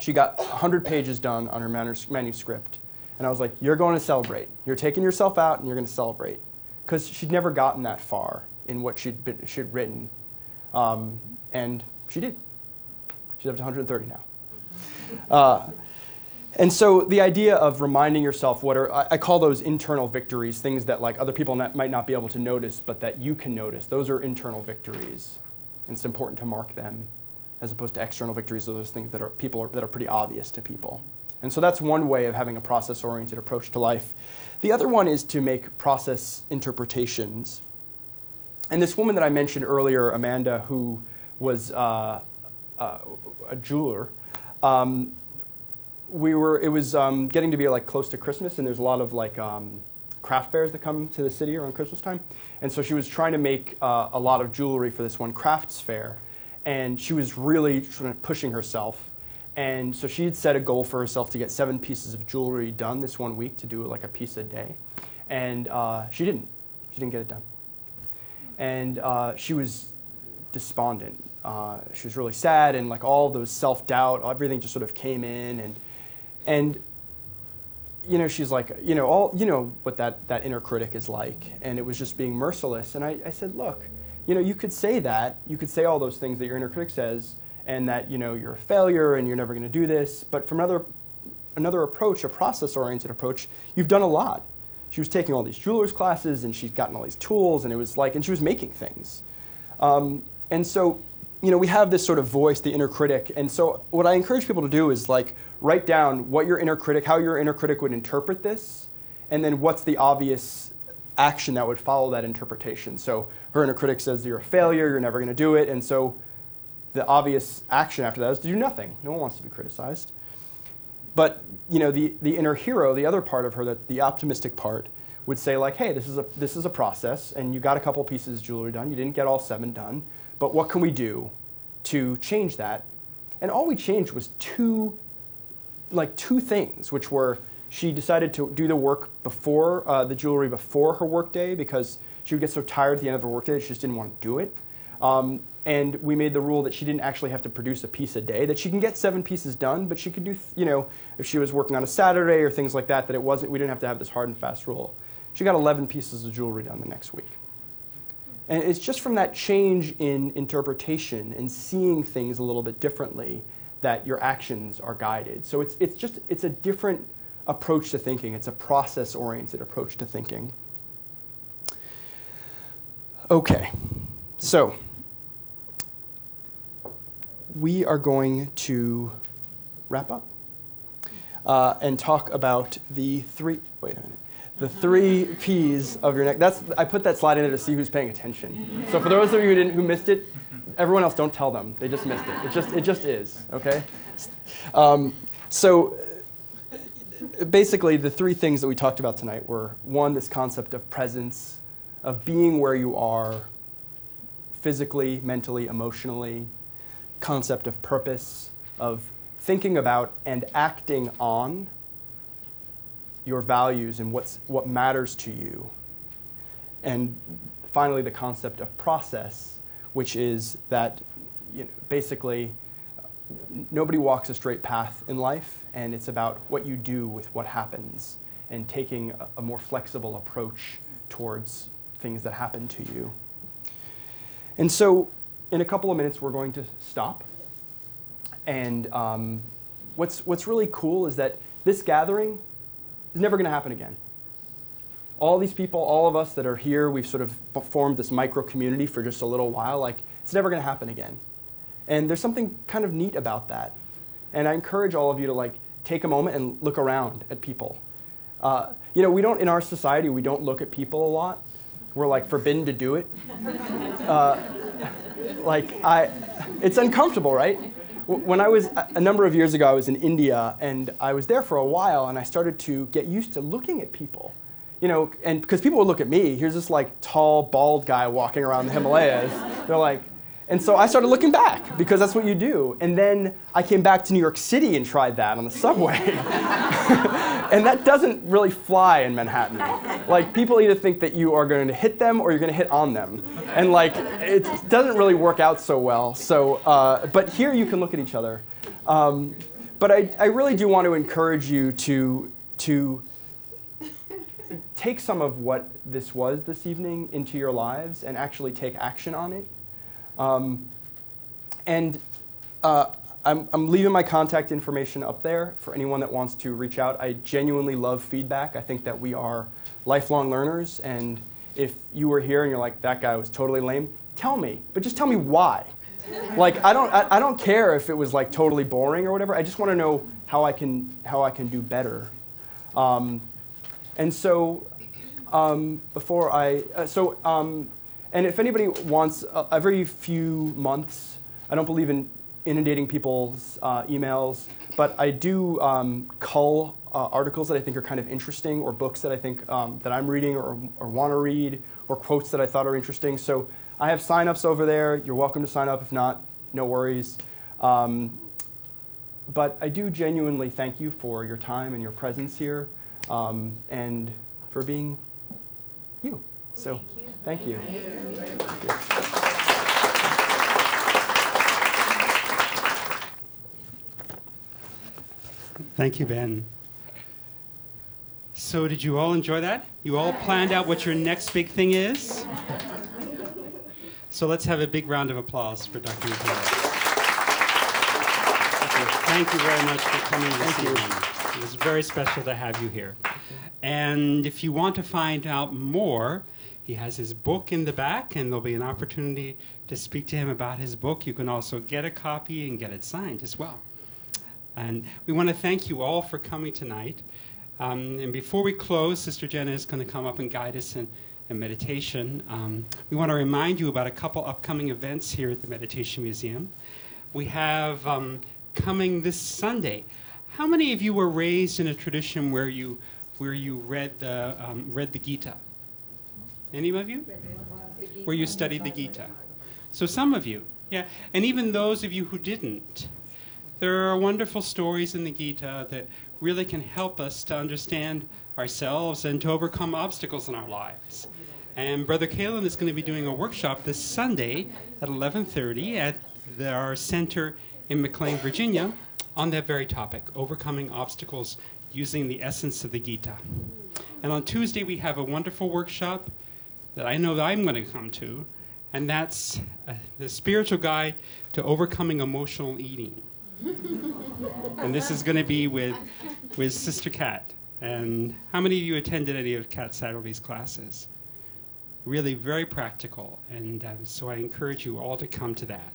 She got 100 pages done on her manuscript. And I was like, you're going to celebrate. You're taking yourself out and you're going to celebrate. Because she'd never gotten that far in what she'd written. And she did. She's up to 130 now. And so the idea of reminding yourself I call those internal victories, things that like other people might not be able to notice, but that you can notice. Those are internal victories. And it's important to mark them as opposed to external victories, those things that are pretty obvious to people. And so that's one way of having a process-oriented approach to life. The other one is to make process interpretations. And this woman that I mentioned earlier, Amanda, who was a jeweler, it was getting to be like close to Christmas, and there's a lot of like craft fairs that come to the city around Christmas time. And so she was trying to make a lot of jewelry for this one crafts fair, and she was really pushing herself. And so she had set a goal for herself to get 7 pieces of jewelry done this one week, to do like a piece a day. And she didn't get it done. And she was despondent. She was really sad, and like all those self-doubt, everything just sort of came in, and she's like, what that inner critic is like, and it was just being merciless. And I said, look, you could say that, you could say all those things that your inner critic says, and that you're a failure and you're never going to do this. But from another approach, a process-oriented approach, you've done a lot. She was taking all these jeweler's classes, and she'd gotten all these tools, and it was like, and she was making things. And so, we have this sort of voice, the inner critic. And so what I encourage people to do is like write down how your inner critic would interpret this, and then what's the obvious action that would follow that interpretation. So her inner critic says you're a failure, you're never going to do it, and so the obvious action after that is to do nothing. No one wants to be criticized. But the inner hero, the other part of her, the optimistic part, would say like, hey, this is a process, and you got a couple pieces of jewelry done. You didn't get all 7 done, but what can we do to change that? And all we changed was two things, which were she decided to do the work before the jewelry before her work day, because she would get so tired at the end of her work day that she just didn't want to do it. And we made the rule that she didn't actually have to produce a piece a day, that she can get 7 pieces done, but she could do, if she was working on a Saturday or things like that, we didn't have to have this hard and fast rule. She got 11 pieces of jewelry done the next week. And it's just from that change in interpretation and seeing things a little bit differently that your actions are guided. So it's a different approach to thinking. It's a process-oriented approach to thinking. Okay, so we are going to wrap up and talk about the 3 P's of your neck. I put that slide in there to see who's paying attention. So for those of you who missed it, everyone else, don't tell them. They just missed it. It just is, okay? So basically, the 3 things that we talked about tonight were, 1, this concept of presence, of being where you are physically, mentally, emotionally, concept of purpose, of thinking about and acting on your values and what matters to you. And finally, the concept of process, which is that basically nobody walks a straight path in life, and it's about what you do with what happens and taking a more flexible approach towards things that happen to you. And so in a couple of minutes, we're going to stop. And what's really cool is that this gathering is never going to happen again. All these people, all of us that are here, we've sort of formed this micro community for just a little while. Like, it's never going to happen again. And there's something kind of neat about that. And I encourage all of you to take a moment and look around at people. We don't, in our society, we don't look at people a lot. We're forbidden to do it. It's uncomfortable, right? When I was, a number of years ago, I was in India, and I was there for a while, and I started to get used to looking at people. And because people would look at me, here's this tall, bald guy walking around the Himalayas. They're and so I started looking back, because that's what you do. And then I came back to New York City and tried that on the subway. And that doesn't really fly in Manhattan. People either think that you are going to hit them or you're going to hit on them. And it doesn't really work out so well. So, but here you can look at each other. But I really do want to encourage you to take some of what this was this evening into your lives and actually take action on it. I'm leaving my contact information up there for anyone that wants to reach out. I genuinely love feedback. I think that we are lifelong learners, and if you were here and you're like, that guy was totally lame, tell me, but just tell me why. Like, I don't care if it was like totally boring or whatever. I just want to know how I can do better. And so and if anybody wants, every few months, I don't believe in inundating people's emails, but I do cull articles that I think are kind of interesting, or books that I think that I'm reading or want to read, or quotes that I thought are interesting. So I have sign-ups over there. You're welcome to sign up. If not, no worries. But I do genuinely thank you for your time and your presence here, and for being you. So thank you. Thank you, Ben. So did you all enjoy that? You all planned out what your next big thing is? So let's have a big round of applause for Dr. Michaelis. Thank you very much for coming this evening. It was very special to have you here. And if you want to find out more, he has his book in the back, and there'll be an opportunity to speak to him about his book. You can also get a copy and get it signed as well. And we want to thank you all for coming tonight. And before we close, Sister Jenna is going to come up and guide us in meditation. We want to remind you about a couple upcoming events here at the Meditation Museum. We have coming this Sunday. How many of you were raised in a tradition where you read the Gita? Any of you? Where you studied the Gita? So some of you, yeah. And even those of you who didn't. There are wonderful stories in the Gita that really can help us to understand ourselves and to overcome obstacles in our lives. And Brother Kalen is going to be doing a workshop this Sunday at 11:30 at our center in McLean, Virginia, on that very topic, overcoming obstacles using the essence of the Gita. And on Tuesday, we have a wonderful workshop that I know that I'm going to come to, and that's the spiritual guide to overcoming emotional eating. And this is going to be with Sister Kat. And how many of you attended any of Kat Satterley's classes? Really very practical, and so I encourage you all to come to that.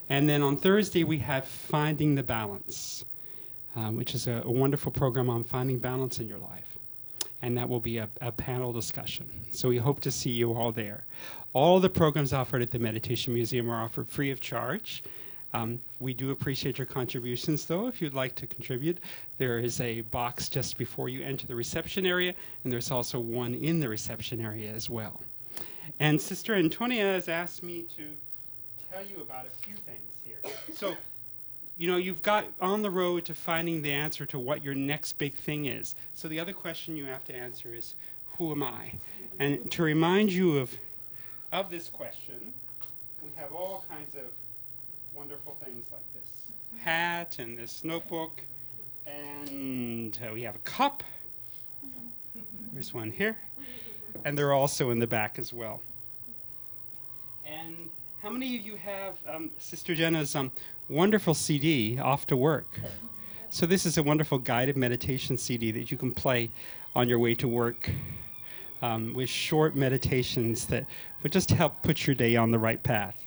And then on Thursday, we have Finding the Balance, which is a wonderful program on finding balance in your life. And that will be a panel discussion. So we hope to see you all there. All the programs offered at the Meditation Museum are offered free of charge. We do appreciate your contributions, though. If you'd like to contribute, there is a box just before you enter the reception area, and there's also one in the reception area as well. And Sister Antonia has asked me to tell you about a few things here. So, you've got on the road to finding the answer to what your next big thing is. So the other question you have to answer is, who am I? And to remind you of this question, we have all kinds of wonderful things like this hat and this notebook, and we have a cup. There's one here, and they're also in the back as well. And how many of you have Sister Jenna's wonderful CD, Off to Work? So this is a wonderful guided meditation CD that you can play on your way to work with short meditations that would just help put your day on the right path.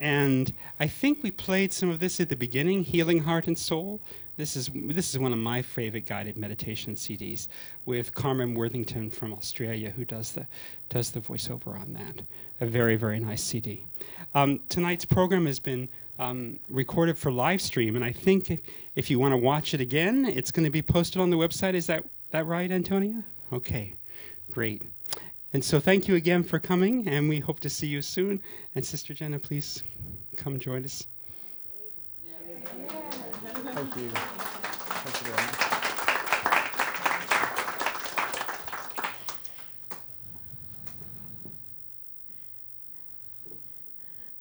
And I think we played some of this at the beginning, Healing Heart and Soul. This is one of my favorite guided meditation CDs with Carmen Worthington from Australia, who does the voiceover on that. A very, very nice CD. Tonight's program has been recorded for live stream, and I think if you want to watch it again, it's going to be posted on the website. Is that right, Antonia? Okay, great. And so thank you again for coming, and we hope to see you soon. And Sister Jenna, please come join us. Thank you. Thank you very much.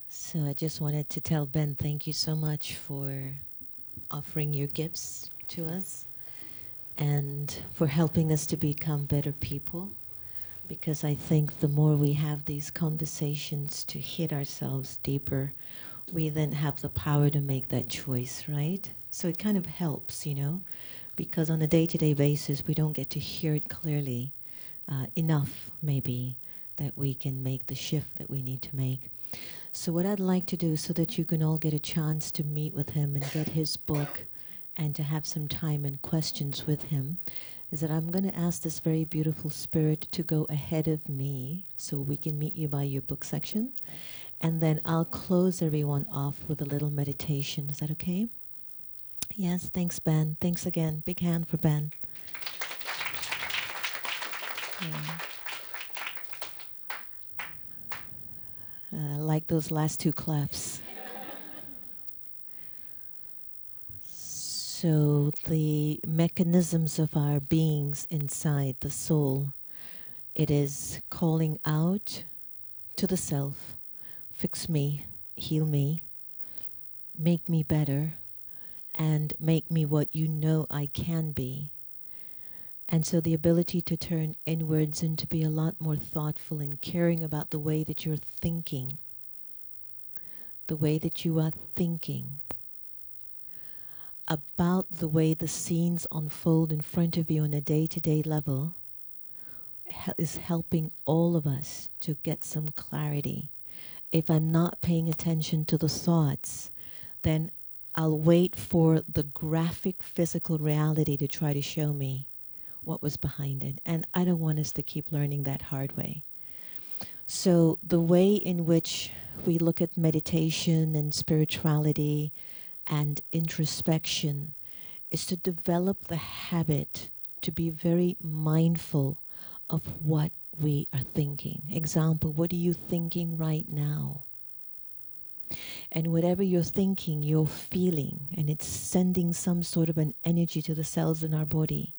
So I just wanted to tell Ben, thank you so much for offering your gifts to us and for helping us to become better people. Because I think the more we have these conversations to hit ourselves deeper, we then have the power to make that choice, right? So it kind of helps, because on a day-to-day basis, we don't get to hear it clearly enough, maybe, that we can make the shift that we need to make. So what I'd like to do, so that you can all get a chance to meet with him and get his book and to have some time and questions with him, is that I'm going to ask this very beautiful spirit to go ahead of me so we can meet you by your book section. And then I'll close everyone off with a little meditation. Is that okay? Yes, thanks, Ben. Thanks again. Big hand for Ben. Like those last two claps. So the mechanisms of our beings inside the soul, it is calling out to the self, fix me, heal me, make me better, and make me what you know I can be. And so the ability to turn inwards and to be a lot more thoughtful and caring about the way that you're thinking, the way that you are thinking, about the way the scenes unfold in front of you on a day-to-day level is helping all of us to get some clarity. If I'm not paying attention to the thoughts, then I'll wait for the graphic physical reality to try to show me what was behind it. And I don't want us to keep learning that hard way. So the way in which we look at meditation and spirituality and introspection is to develop the habit to be very mindful of what we are thinking. Example, what are you thinking right now? And whatever you're thinking, you're feeling, and it's sending some sort of an energy to the cells in our body.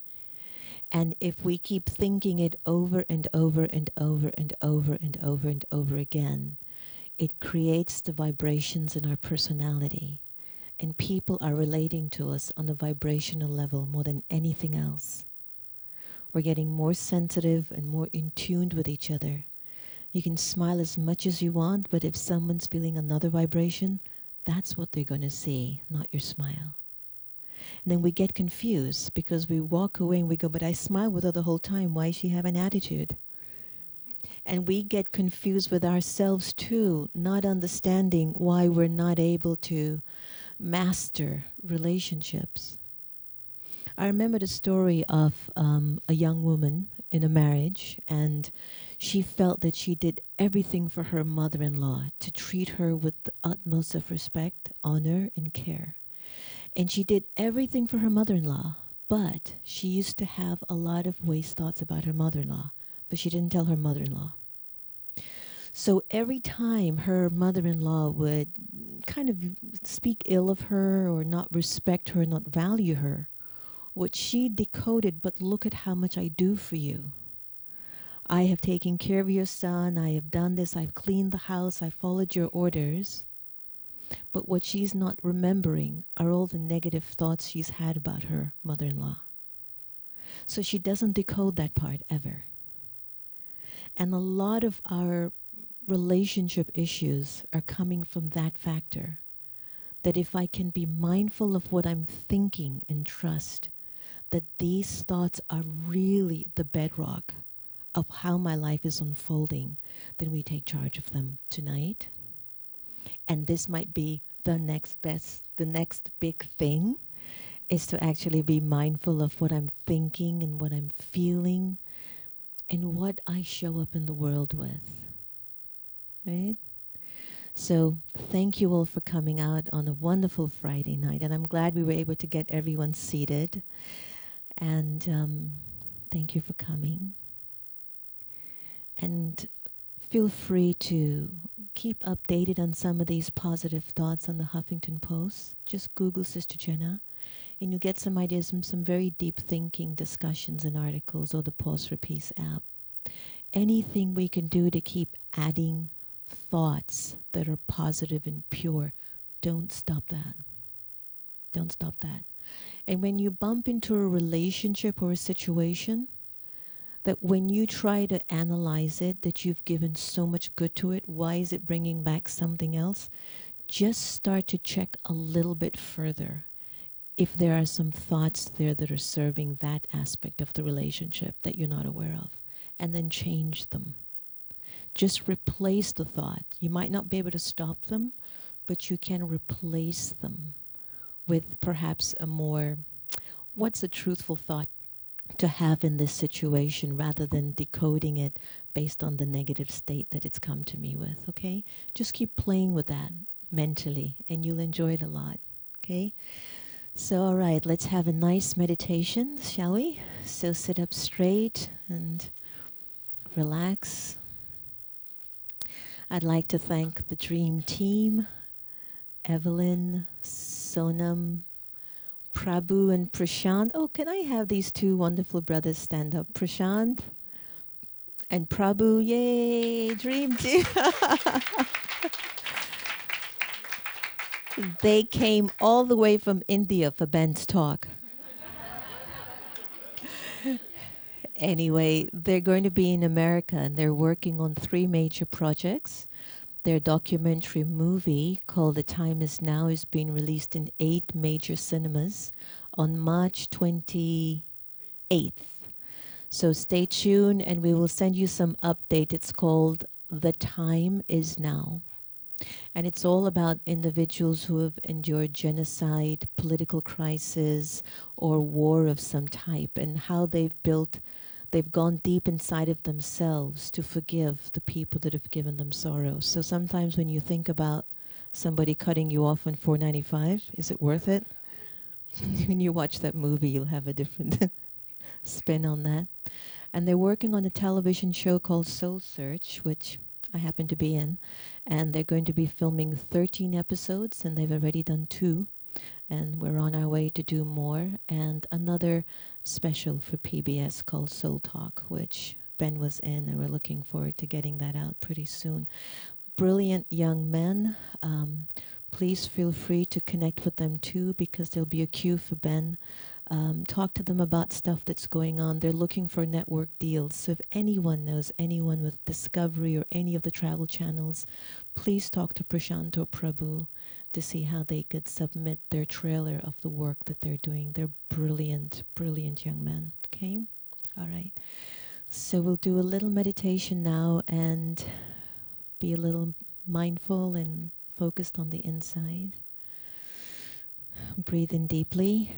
And if we keep thinking it over and over and over and over and over and over again, it creates the vibrations in our personality. And people are relating to us on a vibrational level more than anything else. We're getting more sensitive and more in tune with each other. You can smile as much as you want, but if someone's feeling another vibration, that's what they're going to see, not your smile. And then we get confused because we walk away and we go, but I smile with her the whole time. Why does she have an attitude? And we get confused with ourselves too, not understanding why we're not able to master relationships. I remember the story of a young woman in a marriage, and she felt that she did everything for her mother-in-law to treat her with the utmost of respect, honor, and care. And she did everything for her mother-in-law, but she used to have a lot of waste thoughts about her mother-in-law, but she didn't tell her mother-in-law. So every time her mother-in-law would kind of speak ill of her or not respect her, not value her, what she decoded, but look at how much I do for you. I have taken care of your son, I have done this, I've cleaned the house, I followed your orders. But what she's not remembering are all the negative thoughts she's had about her mother-in-law. So she doesn't decode that part ever. And a lot of our relationship issues are coming from that factor. That if I can be mindful of what I'm thinking and trust, that these thoughts are really the bedrock of how my life is unfolding, then we take charge of them tonight. And this might be the next big thing, is to actually be mindful of what I'm thinking and what I'm feeling and what I show up in the world with. Right? So thank you all for coming out on a wonderful Friday night. And I'm glad we were able to get everyone seated. And thank you for coming. And feel free to keep updated on some of these positive thoughts on the Huffington Post. Just Google Sister Jenna, and you'll get some ideas from some very deep thinking discussions and articles, or the Pause for Peace app. Anything we can do to keep adding thoughts that are positive and pure, don't stop that. Don't stop that. And when you bump into a relationship or a situation, that when you try to analyze it, that you've given so much good to it, why is it bringing back something else? just start to check a little bit further if there are some thoughts there that are serving that aspect of the relationship that you're not aware of, and then change them. Just replace the thought. You might not be able to stop them, but you can replace them with perhaps a more, what's a truthful thought to have in this situation, rather than decoding it based on the negative state that it's come to me with, okay? Just keep playing with that mentally, and you'll enjoy it a lot, okay? So, all right, let's have a nice meditation, shall we? So sit up straight and relax. I'd like to thank the Dream Team, Evelyn, Sonam, Prabhu, and Prashant. Oh, can I have these two wonderful brothers stand up? Prashant and Prabhu, yay, Dream Team. They came all the way from India for Ben's talk. Anyway, they're going to be in America, and they're working on 3 major projects. Their documentary movie called The Time Is Now is being released in 8 major cinemas on March 28th. So stay tuned, and we will send you some update. It's called The Time Is Now. And it's all about individuals who have endured genocide, political crisis, or war of some type, and how they've gone deep inside of themselves to forgive the people that have given them sorrow. So sometimes when you think about somebody cutting you off on 495, is it worth it? When you watch that movie, you'll have a different spin on that. And they're working on a television show called Soul Search, which I happen to be in. And they're going to be filming 13 episodes, and they've already done 2. And we're on our way to do more. And another special for PBS called Soul Talk, which Ben was in, and we're looking forward to getting that out pretty soon. Brilliant young men. Please feel free to connect with them too, because there'll be a queue for Ben. Talk to them about stuff that's going on. They're looking for network deals. So if anyone knows anyone with Discovery or any of the travel channels, please talk to Prashant or Prabhu to see how they could submit their trailer of the work that they're doing. They're brilliant, brilliant young men. Okay? All right. So we'll do a little meditation now and be a little mindful and focused on the inside. Breathe in deeply.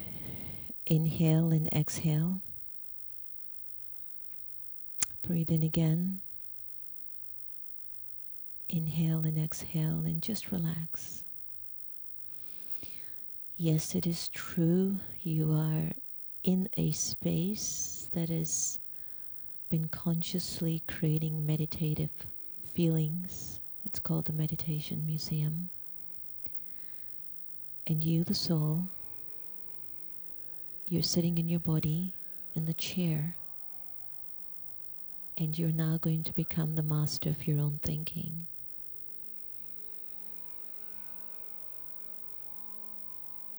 Inhale and exhale. Breathe in again. Inhale and exhale, and just relax. Yes, it is true. You are in a space that has been consciously creating meditative feelings. It's called the Meditation Museum. And you, the soul, you're sitting in your body in the chair, and you're now going to become the master of your own thinking.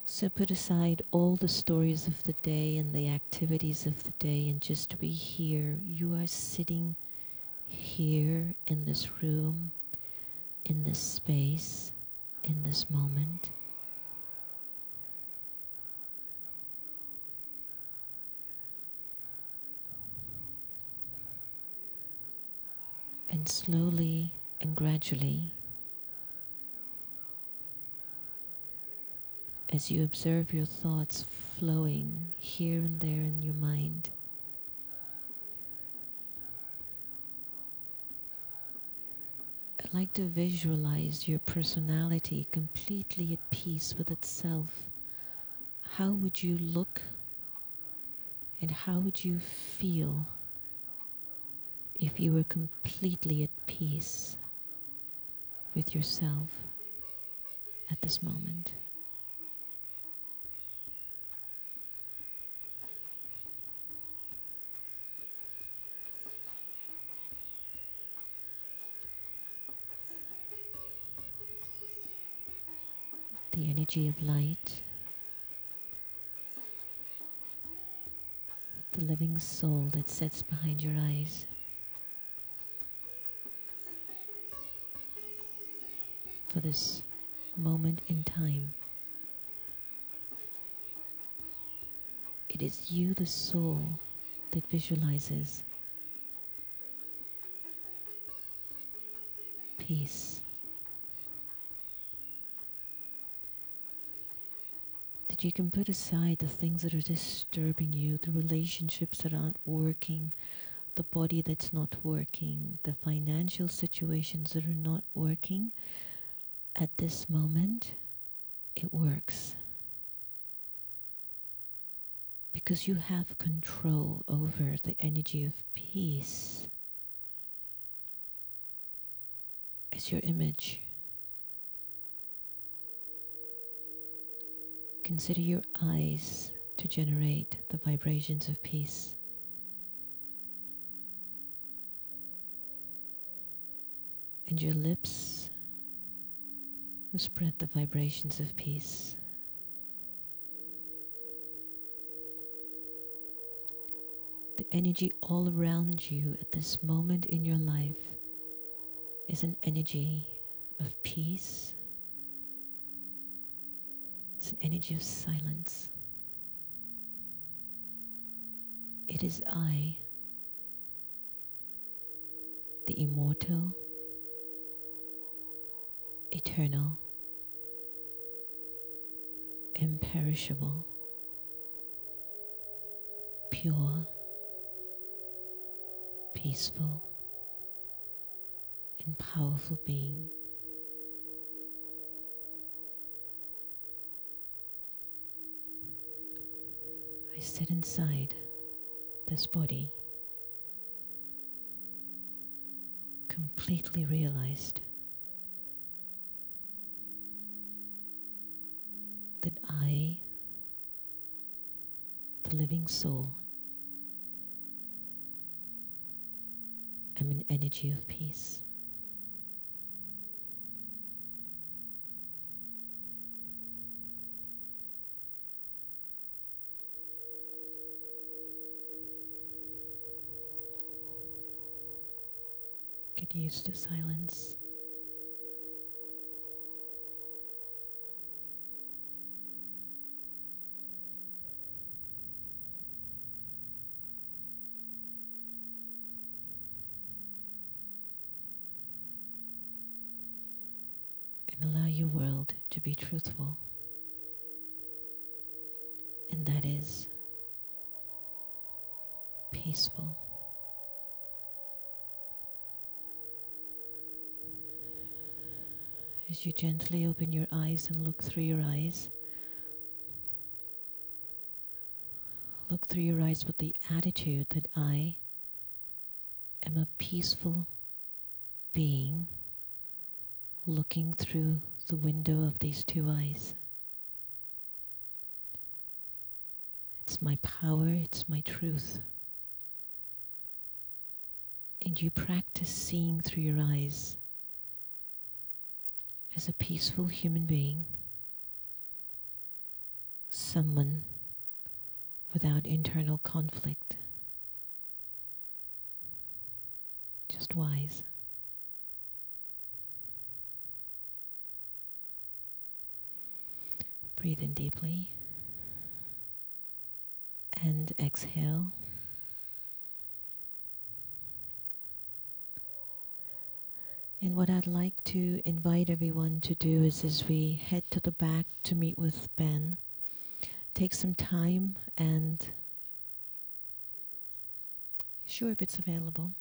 So put aside all the stories of the day and the activities of the day and just be here. You are sitting here in this room, in this space, in this moment. And slowly and gradually, as you observe your thoughts flowing here and there in your mind, I'd like to visualize your personality completely at peace with itself. How would you look and how would you feel if you were completely at peace with yourself at this moment? The energy of light, the living soul that sits behind your eyes, for this moment in time. It is you, the soul, that visualizes peace. That you can put aside the things that are disturbing you, the relationships that aren't working, the body that's not working, the financial situations that are not working. At this moment, it works. Because you have control over the energy of peace as your image. Consider your eyes to generate the vibrations of peace. And your lips to spread the vibrations of peace. The energy all around you at this moment in your life is an energy of peace. It's an energy of silence. It is I, the immortal, eternal, imperishable, pure, peaceful, and powerful being. I sit inside this body, completely realized that I, the living soul, am an energy of peace. Get used to silence. And allow your world to be truthful. And that is peaceful. As you gently open your eyes and look through your eyes, look through your eyes with the attitude that I am a peaceful being looking through the window of these two eyes. It's my power, it's my truth. And you practice seeing through your eyes as a peaceful human being, someone without internal conflict, just wise. Breathe in deeply and exhale. And what I'd like to invite everyone to do is, as we head to the back to meet with Ben, take some time and, sure, if it's available,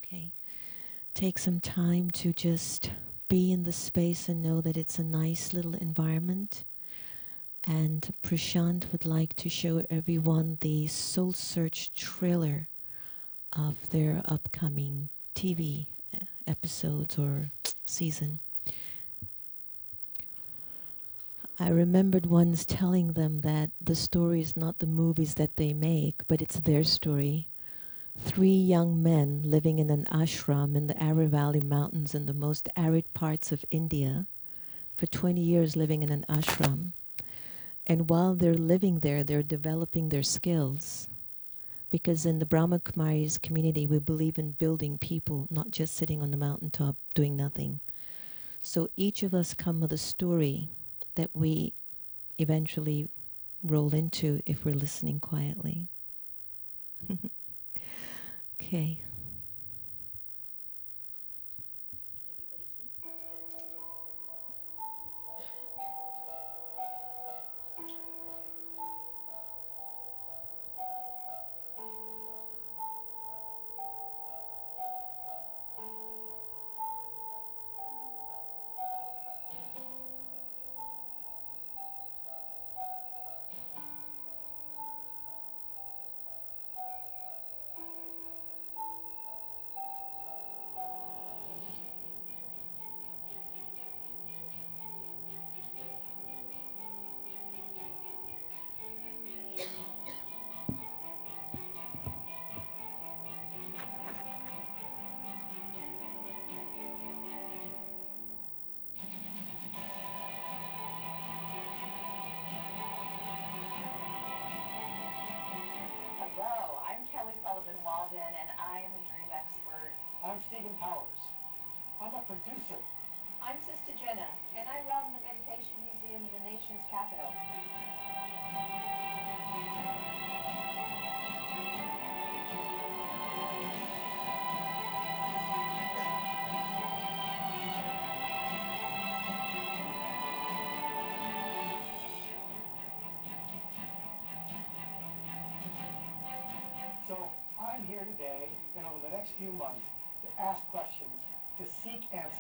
okay, take some time to just be in the space and know that it's a nice little environment. And Prashant would like to show everyone the Soul Search trailer of their upcoming TV episodes or season. I remembered once telling them that the story is not the movies that they make, but it's their story. 3 young men living in an ashram in the Aravalli Mountains in the most arid parts of India, for 20 years living in an ashram. And while they're living there, they're developing their skills. Because in the Brahma Kumaris community, we believe in building people, not just sitting on the mountaintop doing nothing. So each of us come with a story that we eventually roll into if we're listening quietly. Okay. And I am a dream expert. I'm Stephen Powers. I'm a producer. I'm Sister Jenna, and I run the Meditation Museum in the nation's capital. So I'm here today and over the next few months to ask questions, to seek answers.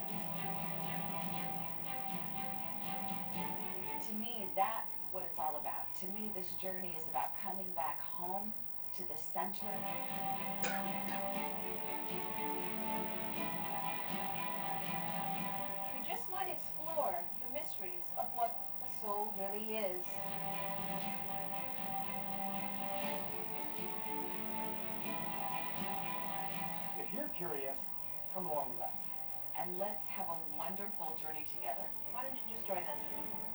To me, that's what it's all about. To me, this journey is about coming back home to the center. We just might explore the mysteries of what the soul really is. If you're curious, come along with us. And let's have a wonderful journey together. Why don't you just join us?